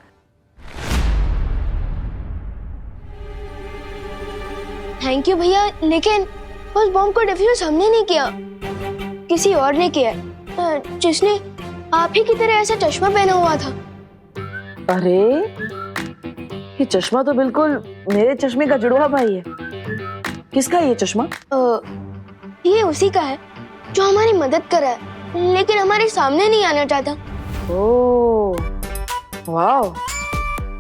थैंक यू भैया, लेकिन उस बॉम्ब को डिफ्यूज हमने नहीं किया, किसी और ने किया, जिसने आप ही की तरह ऐसा चश्मा पहना हुआ था। अरे ये चश्मा तो बिल्कुल मेरे चश्मे का जुड़वा भाई है। किसका ये चश्मा? ये उसी का है जो हमारी मदद कर रहा है, लेकिन हमारे सामने नहीं आना चाहता। ओह वाह,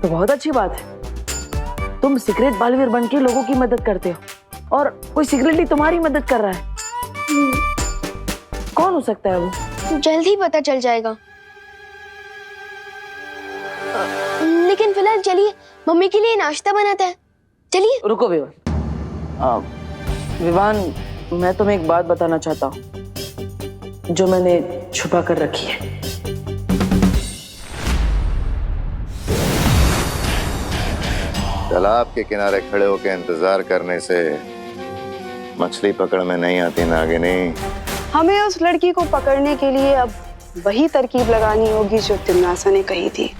तो बहुत अच्छी बात है। तुम सीक्रेट बालवीर बन के लोगों की मदद करते हो और कोई सीक्रेटली तुम्हारी मदद कर रहा है। कौन हो सकता है वो? जल्द ही पता चल जाएगा। लेकिन फिलहाल चलिए मम्मी के लिए नाश्ता बनाते हैं। चलिए। रुको विवान। विवान, मैं तुम्हें एक बात बताना चाहता हूँ जो मैंने छुपा कर रखी है। तालाब के किनारे खड़े होकर इंतजार करने से मछली पकड़ में नहीं आती नागिनी। हमें उस लड़की को पकड़ने के लिए अब वही तरकीब लगानी होगी जो तिमनासा ने कही थी।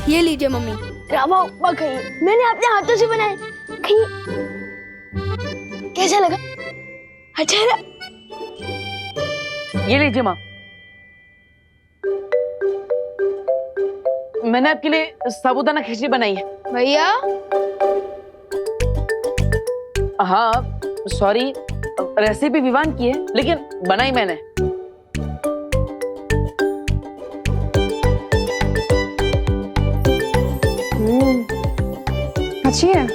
ये लीजिए मम्मी। रामा उपमा खाइए, मैंने अपने हाथों से बनाए, खाइए। कैसा लगा? अच्छा है? ये लीजिए माँ, मैंने आपके लिए साबूदाना खिचड़ी बनाई है। भैया हाँ सॉरी, रेसिपी विवान की है लेकिन बनाई मैंने। अच्छी है।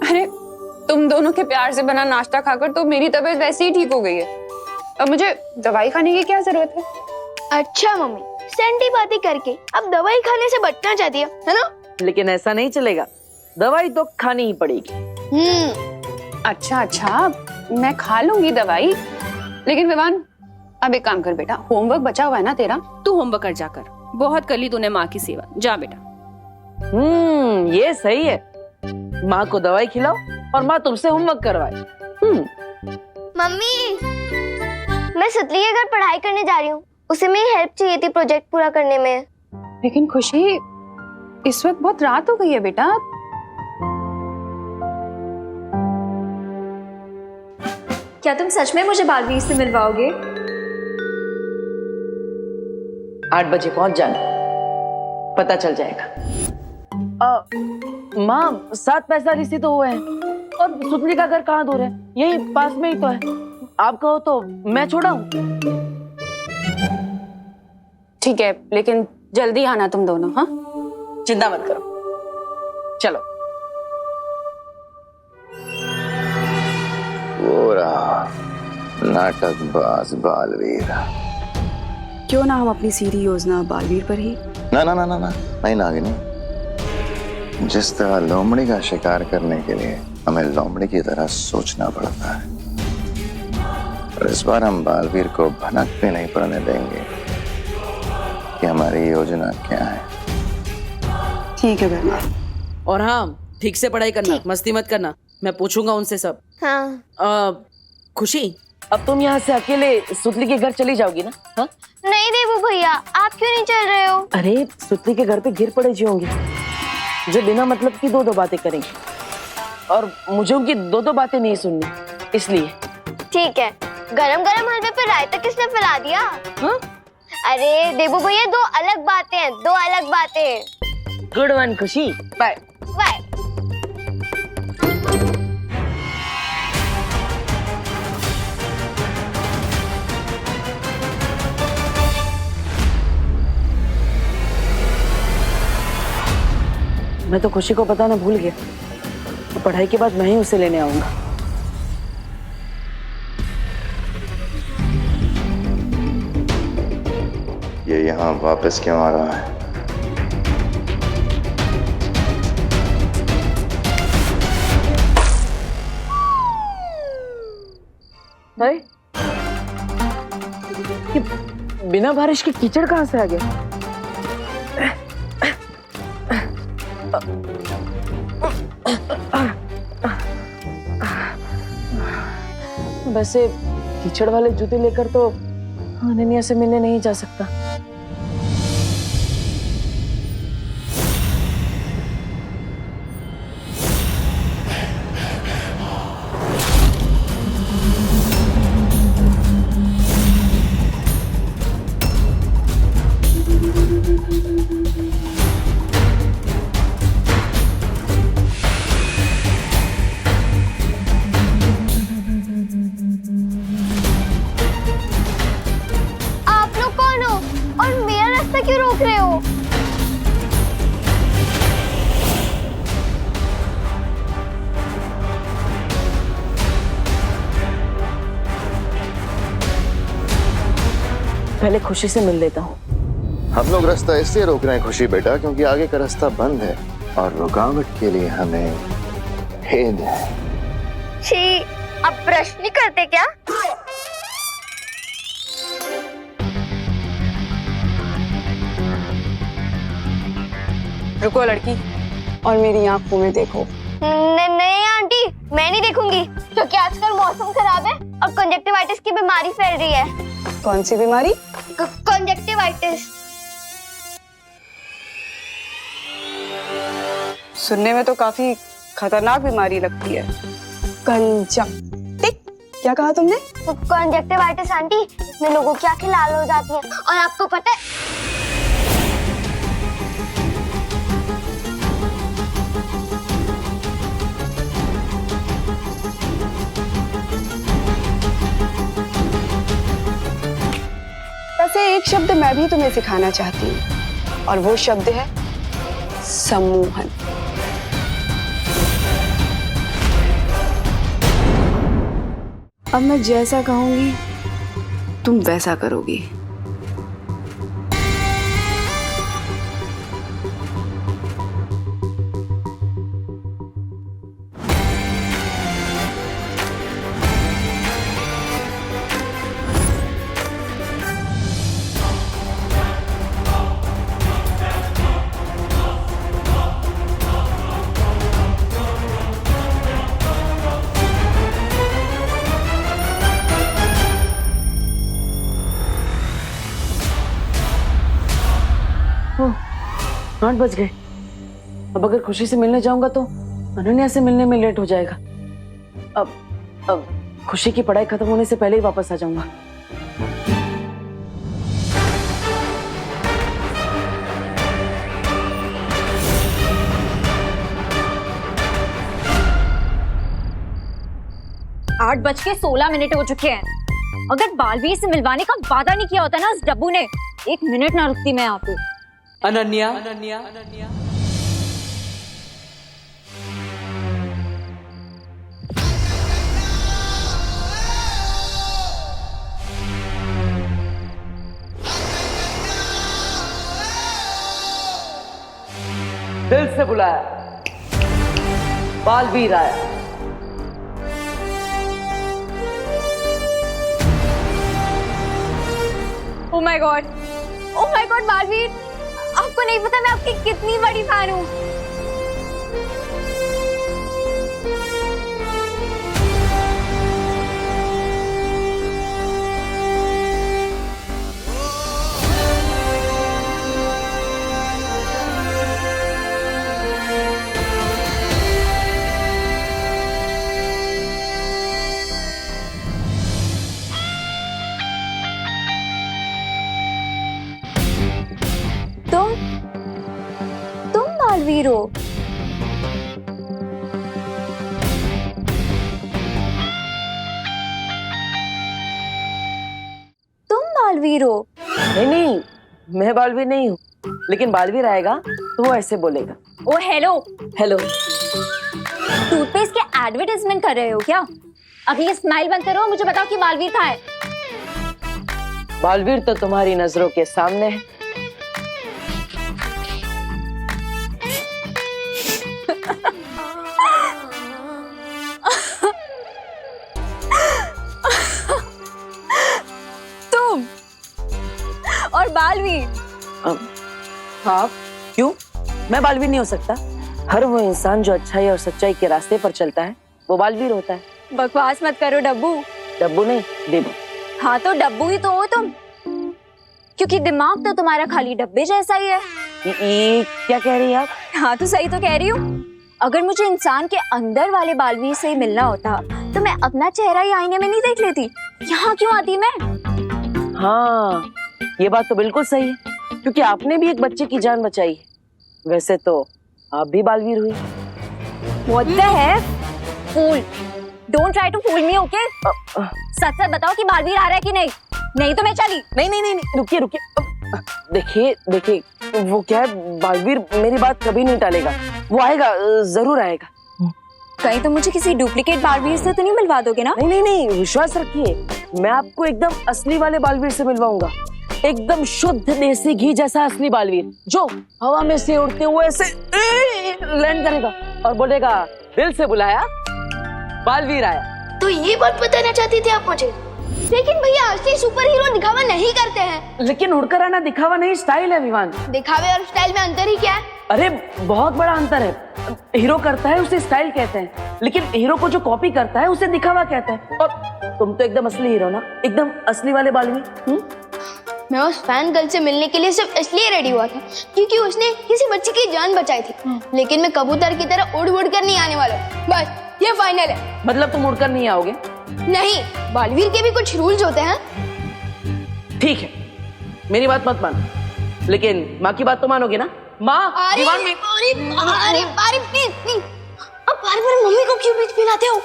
अरे तुम दोनों के प्यार से बना नाश्ता खाकर तो मेरी तबीयत वैसे ही ठीक हो गई है। अब मुझे दवाई खाने की क्या जरूरत है? अच्छा मम्मी, सैंडी बातें करके अब दवाई खाने से बचना चाहती है ना? लेकिन ऐसा नहीं चलेगा, दवाई तो खानी ही पड़ेगी। अच्छा, मैं खा लूंगी दवाई, लेकिन विवान अब एक काम कर बेटा, होमवर्क बचा हुआ है ना तेरा? तू होमवर्क कर जाकर, बहुत कर ली तूने माँ की सेवा। जा बेटा। ये सही है, माँ को दवाई खिलाओ और माँ तुमसे होमवर्क करवाए। मम्मी, मैं सुतली के घर पढ़ाई करने जा रही हूँ, उसे मेरी हेल्प चाहिए थी प्रोजेक्ट पूरा करने में। लेकिन खुशी, इस वक्त बहुत रात हो गई है बेटा। क्या तुम सच में मुझे बालवीर से मिलवाओगे? 8 बजे पहुंच जाना, पता चल जाएगा। माँ 7 पैसा से तो हुए हैं, और सुतली का घर कहाँ दूर है, यही पास में ही तो है। आप कहो तो मैं छोड़ा हूँ। ठीक है, लेकिन जल्दी आना तुम दोनों। हाँ, चिंता मत करो, चलो। वो रहा नाटकबाज बालवीर। क्यों ना हम अपनी सीधी योजना बालवीर पर ही? ना ना ना ना ना, नहीं नागिनी। जिस तरह लोमड़ी का शिकार करने के लिए हमें लोमड़ी की तरह सोचना पड़ता है, और इस बार हम बालवीर को भनक भी नहीं पड़ने देंगे कि हमारी योजना क्या है। ठीक है बहना। और हाँ, ठीक से पढ़ाई करना, मस्ती मत करना, मैं पूछूंगा उनसे सब। हाँ। खुशी, अब तुम यहाँ से अकेले सुतली के घर चली जाओगी ना? हाँ? नहीं देवू भैया, आप क्यों नहीं चल रहे हो? अरे सुतली के घर पे गिर पड़े जी होंगे जो बिना मतलब की दो बातें करेंगे, और मुझे उनकी दो बातें नहीं सुननी, इसलिए। ठीक है, गरम गरम हलवे पे रायता किसने फैला दिया? हाँ? अरे देवू भैया, दो अलग बातें हैं, दो अलग बातें। गुड वन खुशी, बाय बाय। मैं तो खुशी को पता ना भूल गया, तो पढ़ाई के बाद मैं ही उसे लेने आऊंगा। ये यहाँ वापस क्यों आ रहा है? अरे ये बिना बारिश के कीचड़ कहाँ से आ गया? वैसे कीचड़ वाले जूते लेकर तो अनन्या से मिलने नहीं जा सकता। क्यों रोक रहे हो? पहले खुशी से मिल लेता हूँ। हम लोग रास्ता इसलिए रोक रहे हैं खुशी बेटा, क्योंकि आगे का रास्ता बंद है और रुकावट के लिए हमें खेद है। छी, अब प्रश्न नहीं करते क्या? रुको लड़की, और मेरी आंखों में देखो। नहीं आंटी, मैं नहीं देखूंगी, क्योंकि आजकल मौसम खराब है और कंजक्टिवाइटिस की बीमारी फैल रही है। कौन सी बीमारी? कंजक्टिवाइटिस। सुनने में तो काफी खतरनाक बीमारी लगती है। कंजक्टिव, क्या कहा तुमने? कंजक्टिवाइटिस आंटी, इसमें लोगों की आंखें लाल हो जाती हैं, और आपको पता है शब्द मैं भी तुम्हें सिखाना चाहती हूँ, और वो शब्द है सम्मोहन। अब मैं जैसा कहूंगी तुम वैसा करोगी। ओह, 8 बज गए। अब अगर खुशी से मिलने जाऊंगा तो अनन्या से मिलने में लेट हो जाएगा। अब खुशी की पढ़ाई खत्म होने से पहले ही वापस आ जाऊंगा। आठ बज के 16 मिनट हो चुके हैं। अगर बालवीर से मिलवाने का वादा नहीं किया होता ना उस डब्बू ने, 1 मिनट ना रुकती मैं यहाँ पे। अनन्या, दिल से बुलाया, बालवीर आया। ओह माय गॉड, बालवीर, आपको नहीं पता मैं आपकी कितनी बड़ी फैन हूँ। तुम बालवीर हो? तुम बालवीर हो? नहीं, मैं बालवीर नहीं हूँ, लेकिन बालवीर आएगा तो वो ऐसे बोलेगा। ओ हेलो। टूथपेस्ट के एडवर्टाइजमेंट कर रहे हो क्या? अब ये स्माइल बंद करो, मुझे बताओ कि बालवीर कहाँ है? बालवीर तो तुम्हारी नजरों के सामने है। तुम और बालवीर? हाँ, क्यों? मैं बालवीर नहीं हो सकता? हर वो इंसान जो अच्छाई और सच्चाई के रास्ते पर चलता है वो बालवीर होता है। बकवास मत करो डब्बू। डब्बू नहीं, देबू। हाँ तो डब्बू ही तो हो तुम, क्योंकि दिमाग तो तुम्हारा खाली डब्बे जैसा ही है। ये क्या कह रही है आप? हाँ तो सही तो कह रही हूँ। अगर मुझे इंसान के अंदर वाले बालवीर से ही मिलना होता तो मैं अपना चेहरा ही आईने में नहीं देख लेती, यहाँ क्यों आती मैं? हाँ, ये बात तो बिल्कुल सही है, क्योंकि आपने भी एक बच्चे की जान बचाई है। वैसे तो आप भी बालवीर हुई। What the heck? Fool! Don't try to fool me, okay? सच सच बताओ कि बालवीर आ रहा है कि नहीं? नहीं तो मैं चली। नहीं, रुकिए। देखिए, वो क्या है, बालवीर मेरी बात कभी नहीं टालेगा। वो आएगा, जरूर आएगा। कहीं तो मुझे किसी डुप्लीकेट बालवीर से तो नहीं मिलवा दोगे ना? नहीं, विश्वास रखिए, मैं आपको एकदम असली वाले बालवीर से मिलवाऊंगा। एकदम शुद्ध देसी घी जैसा असली बालवीर, जो हवा में से उड़ते हुए ऐसे लैंड करेगा और बोलेगा, दिल से बुलाया, बालवीर आया। तो ये बात बताना चाहती थी आप मुझे? लेकिन भैया असली सुपर हीरो दिखावा नहीं करते हैं। लेकिन उड़कर आना दिखावा नहीं, स्टाइल है विवान। दिखावे और स्टाइल में अंतर ही क्या है? अरे बहुत बड़ा अंतर है। हीरो करता है उसे स्टाइल कहते हैं, लेकिन हीरो को जो कॉपी करता है उसे दिखावा कहते हैं। और तुम तो एकदम असली हीरो ना, एकदम असली वाले बालवीर। मैं उस फैन गर्ल से मिलने के लिए सिर्फ इसलिए रेडी हुआ था क्योंकि उसने किसी बच्चे की जान बचाई थी। लेकिन मैं कबूतर की तरह उड़ कर नहीं आने वाला। बस ये फाइनल है। मतलब तुम उड़कर नहीं आओगे? नहीं, बालवीर के भी कुछ रूल्स होते हैं। ठीक है, मेरी बात मत मानो, लेकिन माँ की बात तो मानोगे ना? माँ, दीवान में। अरे प्लीज, अब बार-बार मम्मी को क्यों बीच में लाते हो?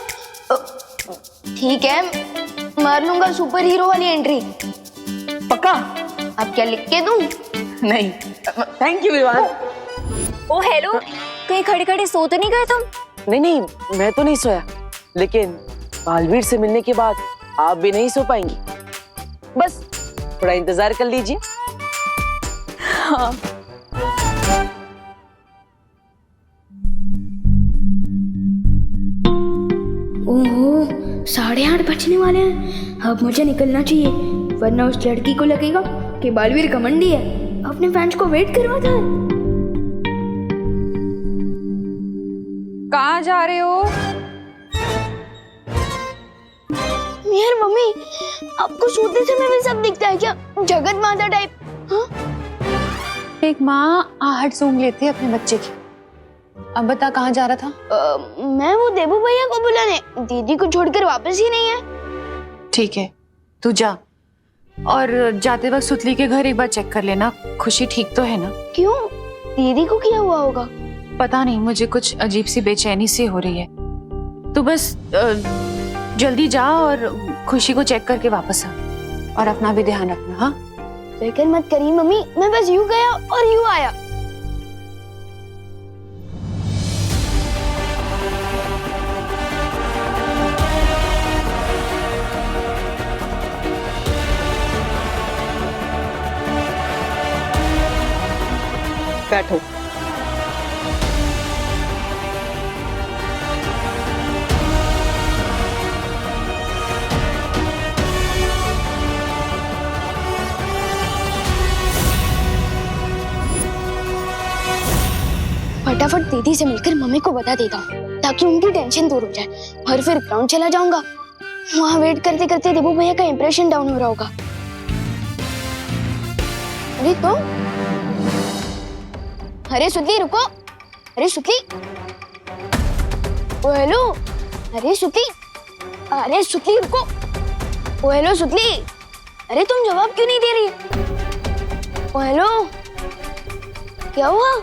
ठीक है, मार लूंगा सुपर हीरो वाली एंट्री। पक्का? अब क्या लिख के दूं? नहीं, thank you Vivaan. Oh hello, कहीं खड़े खड़े सो तो नहीं गए तुम? नहीं नहीं, मैं तो नहीं सोया, लेकिन बालवीर से मिलने के बाद आप भी नहीं सो पाएंगी। बस थोड़ा इंतजार कर लीजिए। हाँ। ओहो, 8:30 बजने वाले हैं। अब मुझे निकलना चाहिए, वरना उस लड़की को लगेगा कि बालवीर घमंडी है, अपने फैंस को वेट करवाता है। कहाँ जा रहे हो? यार मम्मी, आपको सोते समय भी सब दिखता है क्या? जगत माता टाइप? हाँ? एक माँ आहट सूंघ लेती है अपने बच्चे की। अब बता कहाँ जा रहा था? मैं वो देबू भैया को बुलाने, दीदी को छोड़कर वापस ही नहीं है। ठीक है, तू जा, और जाते वक्त सुतली के घर एक बार चेक कर लेना, खुशी ठीक तो है ना? क्यों? दीदी को क्या हुआ होगा? पता नहीं, मुझे कुछ अजीब सी बेचैनी सी हो रही है। तू बस जल्दी जा और खुशी को चेक करके वापस आ, और अपना भी ध्यान रखना। हाँ, फिक्र मत करिए मम्मी, मैं बस यूं गया और यूं आया। बैठो। फटाफट दीदी से मिलकर मम्मी को बता देता हूँ, ताकि उनकी टेंशन दूर हो जाए, और फिर ग्राउंड चला जाऊंगा। वहाँ वेट करते करते देबू भैया का इंप्रेशन डाउन हो रहा होगा। अरे तो, अरे सुतली रुको, अरे सुतली, ओ हेलो, अरे सुतली, अरे सुतली रुको, ओ हेलो सुतली, अरे तुम जवाब क्यों नहीं दे रही? ओ हेलो, क्या हुआ?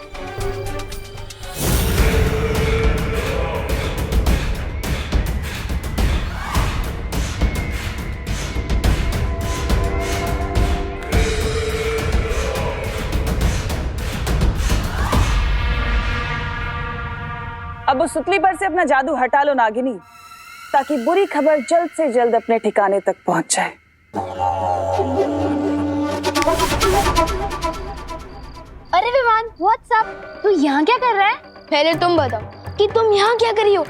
अब उस सुतली पर से अपना जादू हटा लो नागिनी, ताकि बुरी खबर जल्द से जल्द अपने ठिकाने तक पहुंच जाए। अरे विवान, व्हाट्सअप? तू यहाँ क्या कर रहा है? पहले तुम बताओ कि तुम यहाँ क्या कर रही हो?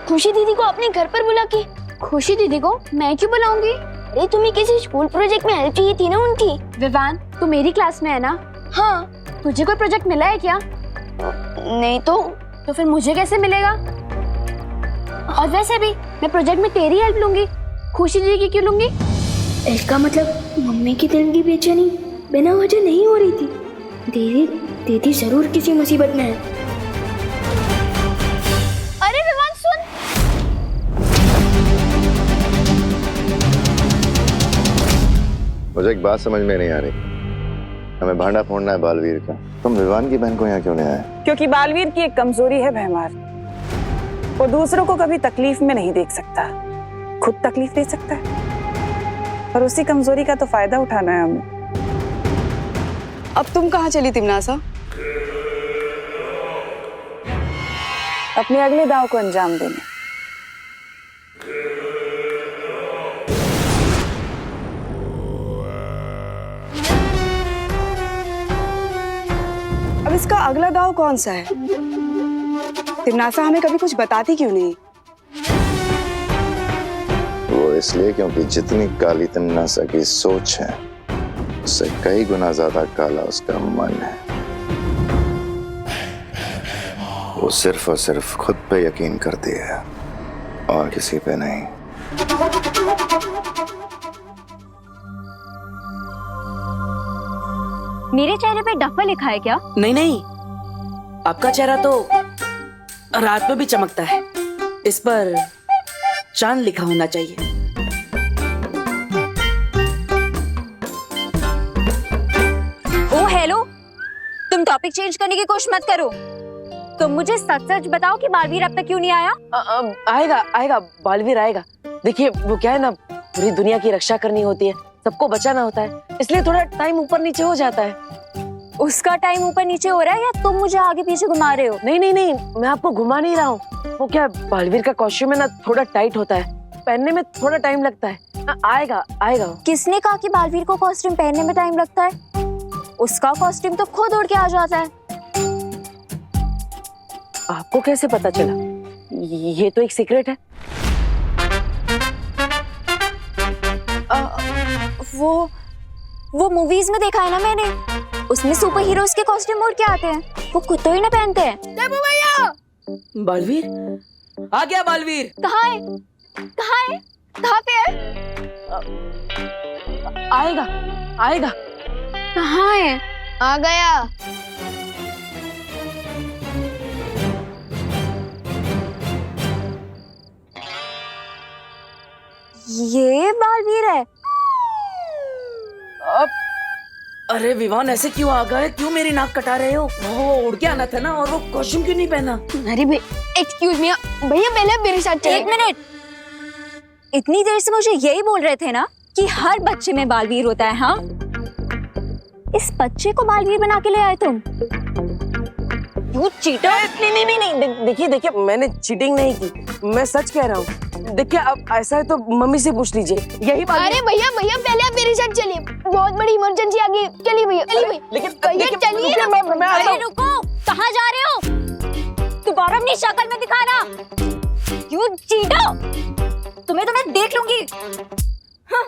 खुशी दीदी को अपने घर पर बुला के। खुशी दीदी को मैं क्यों बुलाऊंगी? अरे तुम्हें किसी स्कूल प्रोजेक्ट में हेल्प चाहिए थी ना उनकी। विवान, तू मेरी क्लास में है ना? हाँ। तुझे कोई प्रोजेक्ट मिला है क्या? नहीं तो फिर मुझे कैसे मिलेगा? और वैसे भी मैं प्रोजेक्ट में तेरी हेल्प लूंगी, खुशी दीदी की क्यों लूंगी? इसका मतलब मम्मी की दिल की बेचैनी बिना वजह नहीं हो रही थी। दीदी जरूर किसी मुसीबत में है। अरे विवान सुन, मुझे एक बात समझ में नहीं आ रही। हमें भांडा फोड़ना है बालवीर का, तुम विवान की बहन को यहाँ क्यों ले आए? क्योंकि बालवीर की एक कमजोरी है भैमार, वो दूसरों को कभी तकलीफ में नहीं देख सकता, खुद तकलीफ दे सकता है, और उसी कमजोरी का तो फायदा उठाना है हमें। अब तुम कहाँ चली तिमनासा? अपने अगले दांव को अंजाम देने। अब इसका अगला दांव कौन सा है? तिमनासा हमें कभी कुछ बताती क्यों नहीं? वो इसलिए क्योंकि जितनी काली तिमनासा की सोच है, उससे कई गुना ज्यादा काला उसका मन है। वो सिर्फ और सिर्फ खुद पे यकीन करती है और किसी पे नहीं। मेरे चेहरे पे डफा लिखा है क्या? नहीं नहीं, आपका चेहरा तो रात में भी चमकता है, इस पर चांद लिखा होना चाहिए। ओ हेलो, तुम टॉपिक चेंज करने की कोशिश मत करो। तुम मुझे सच सच बताओ कि बालवीर अब तक क्यों नहीं आया? आएगा आएगा, बालवीर आएगा। देखिए वो क्या है ना, पूरी दुनिया की रक्षा करनी होती है, सबको बचाना होता है, इसलिए थोड़ा टाइम ऊपर नीचे हो जाता है। उसका टाइम ऊपर नीचे हो रहा है या तुम मुझे आगे पीछे घुमा रहे हो? नहीं नहीं नहीं, मैं आपको घुमा नहीं रहा हूँ। वो क्या, बालवीर का कॉस्ट्यूम है ना, थोड़ा टाइट होता है, पहनने में थोड़ा टाइम लगता है। आएगा आएगा। किसने कहा कि बालवीर को कॉस्ट्यूम पहनने में टाइम लगता है? उसका कॉस्ट्यूम तो खुद उड़ के आ जाता है। आपको कैसे पता चला? ये तो एक सीक्रेट है। वो मूवीज में देखा है ना मैंने, उसमें सुपर हीरोज के कॉस्ट्यूम उड़ के आते हैं, वो खुद तो ही ना पहनते हैं। देबू भैया, बालवीर आ गया। बालवीर कहाँ है? कहाँ है? कहाँ पे है? आएगा आएगा। कहाँ है? आ गया। ये बालवीर है? अरे विवान, ऐसे क्यों आ गए? क्यों मेरी नाक कटा रहे हो? वो उड़ के आना था ना, और वो कॉस्ट्यूम क्यों नहीं पहना? अरे एक्सक्यूज मी भैया, पहले मेरे साथ चलिए। एक मिनट, इतनी देर से मुझे यही बोल रहे थे ना कि हर बच्चे में बालवीर होता है। हाँ, इस बच्चे को बालवीर बना के ले आए तुम? You cheater! नहीं नहीं नहीं, देखिए देखिए, मैंने चीटिंग नहीं की, मैं सच कह रहा हूँ। देखिए, अब ऐसा है तो मम्मी से पूछ लीजिए, यही बात। अरे भैया भैया, पहले आप मेरे साथ चलिए, बहुत बड़ी इमरजेंसी आ गई। चलिए भैया, चलिए भैया। लेकिन भैया चलिए। मैं आता अरे हूँ। रुको, कहाँ जा रहे हो? दोबारा अपनी शक्ल में दिखाना। You cheater! तुम्हें तो मैं देख लूंगी। हाँ।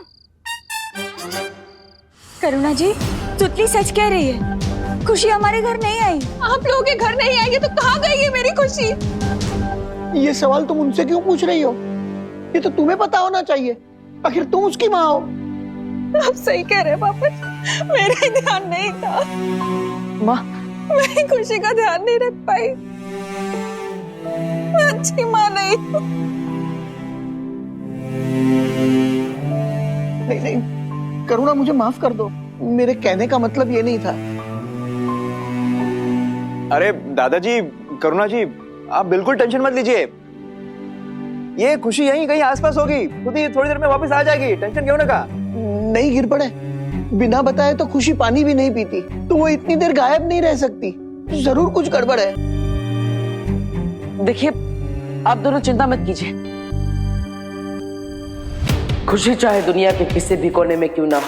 करुणा जी, तुतली सच कह रही है, खुशी हमारे घर नहीं आई। आप लोगों के घर नहीं आएंगे तो कहाँ गई है मेरी खुशी? ये सवाल तुम उनसे क्यों पूछ रही हो? ये तो तुम्हें पता होना चाहिए, आखिर तुम उसकी माँ हो। आप सही कह रहे हैं पापा, मेरा ध्यान नहीं था। माँ, मैं खुशी का ध्यान नहीं रख पाई। मैं अच्छी माँ नहीं हूँ। नहीं नहीं करुणा, मुझे माफ कर दो, मेरे कहने का मतलब ये नहीं था। अरे दादाजी, करुणा जी, आप बिल्कुल टेंशन मत लीजिए, ये खुशी यहीं कहीं आसपास होगी, खुद ही थोड़ी देर में वापस आ जाएगी, टेंशन क्यों ना का। नहीं गिर पड़े, बिना बताए तो खुशी पानी भी नहीं पीती, तो वो इतनी देर गायब नहीं रह सकती, जरूर कुछ गड़बड़ है। देखिए, आप दोनों चिंता मत कीजिए, खुशी चाहे दुनिया के किसी भी कोने में क्यों ना हो,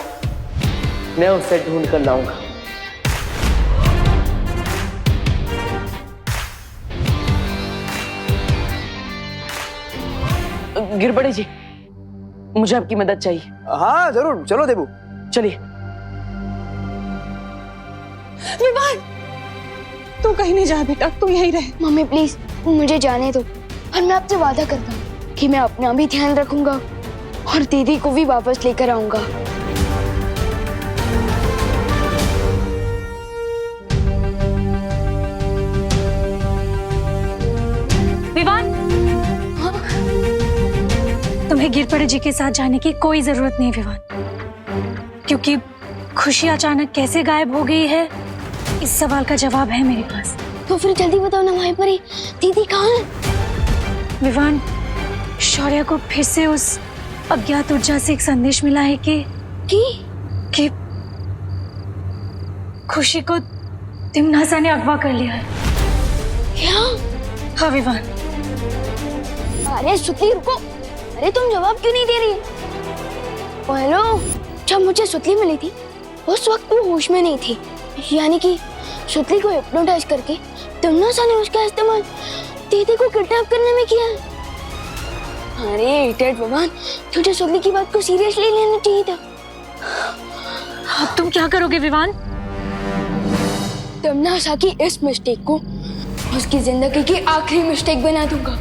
मैं उसे ढूंढ कर लाऊंगा। गिरबड़े जी, मुझे आपकी मदद चाहिए। हाँ जरूर, चलो देबू, चलिए। विवान, तू कहीं नहीं जा बेटा, तू यहीं रह। मम्मी प्लीज मुझे जाने दो, और मैं आपसे वादा करता हूँ कि मैं अपना भी ध्यान रखूंगा और दीदी को भी वापस लेकर आऊंगा। विवान, तुम्हें गिरपड़े जी के साथ जाने की कोई जरूरत नहीं विवान, क्योंकि खुशी अचानक कैसे गायब हो गई है, इस सवाल का जवाब है मेरे पास। तो फिर जल्दी बताओ ना माई परी, दीदी कहाँ है? विवान, शौर्य को फिर से उस अज्ञात ऊर्जा से एक संदेश मिला है कि खुशी को तिमनासा ने अगवा कर लिया है। क्या? हाँ विवान। अरे सुतली रुको, अरे तुम जवाब क्यों नहीं दे रही? हेलो, जब मुझे सुतली मिली थी उस वक्त वो होश में नहीं थी, यानी कि सुतली को हिप्नोटाइज करके तिमनासा ने उसका इस्तेमाल दीदी को किडनैप करने में किया है। अरे इडियट भगवान, तुझे सुतली की बात को सीरियसली लेना चाहिए था। अब तुम क्या करोगे विवान? तिमनासा की इस मिस्टेक को उसकी जिंदगी की आखिरी मिस्टेक बना दूंगा।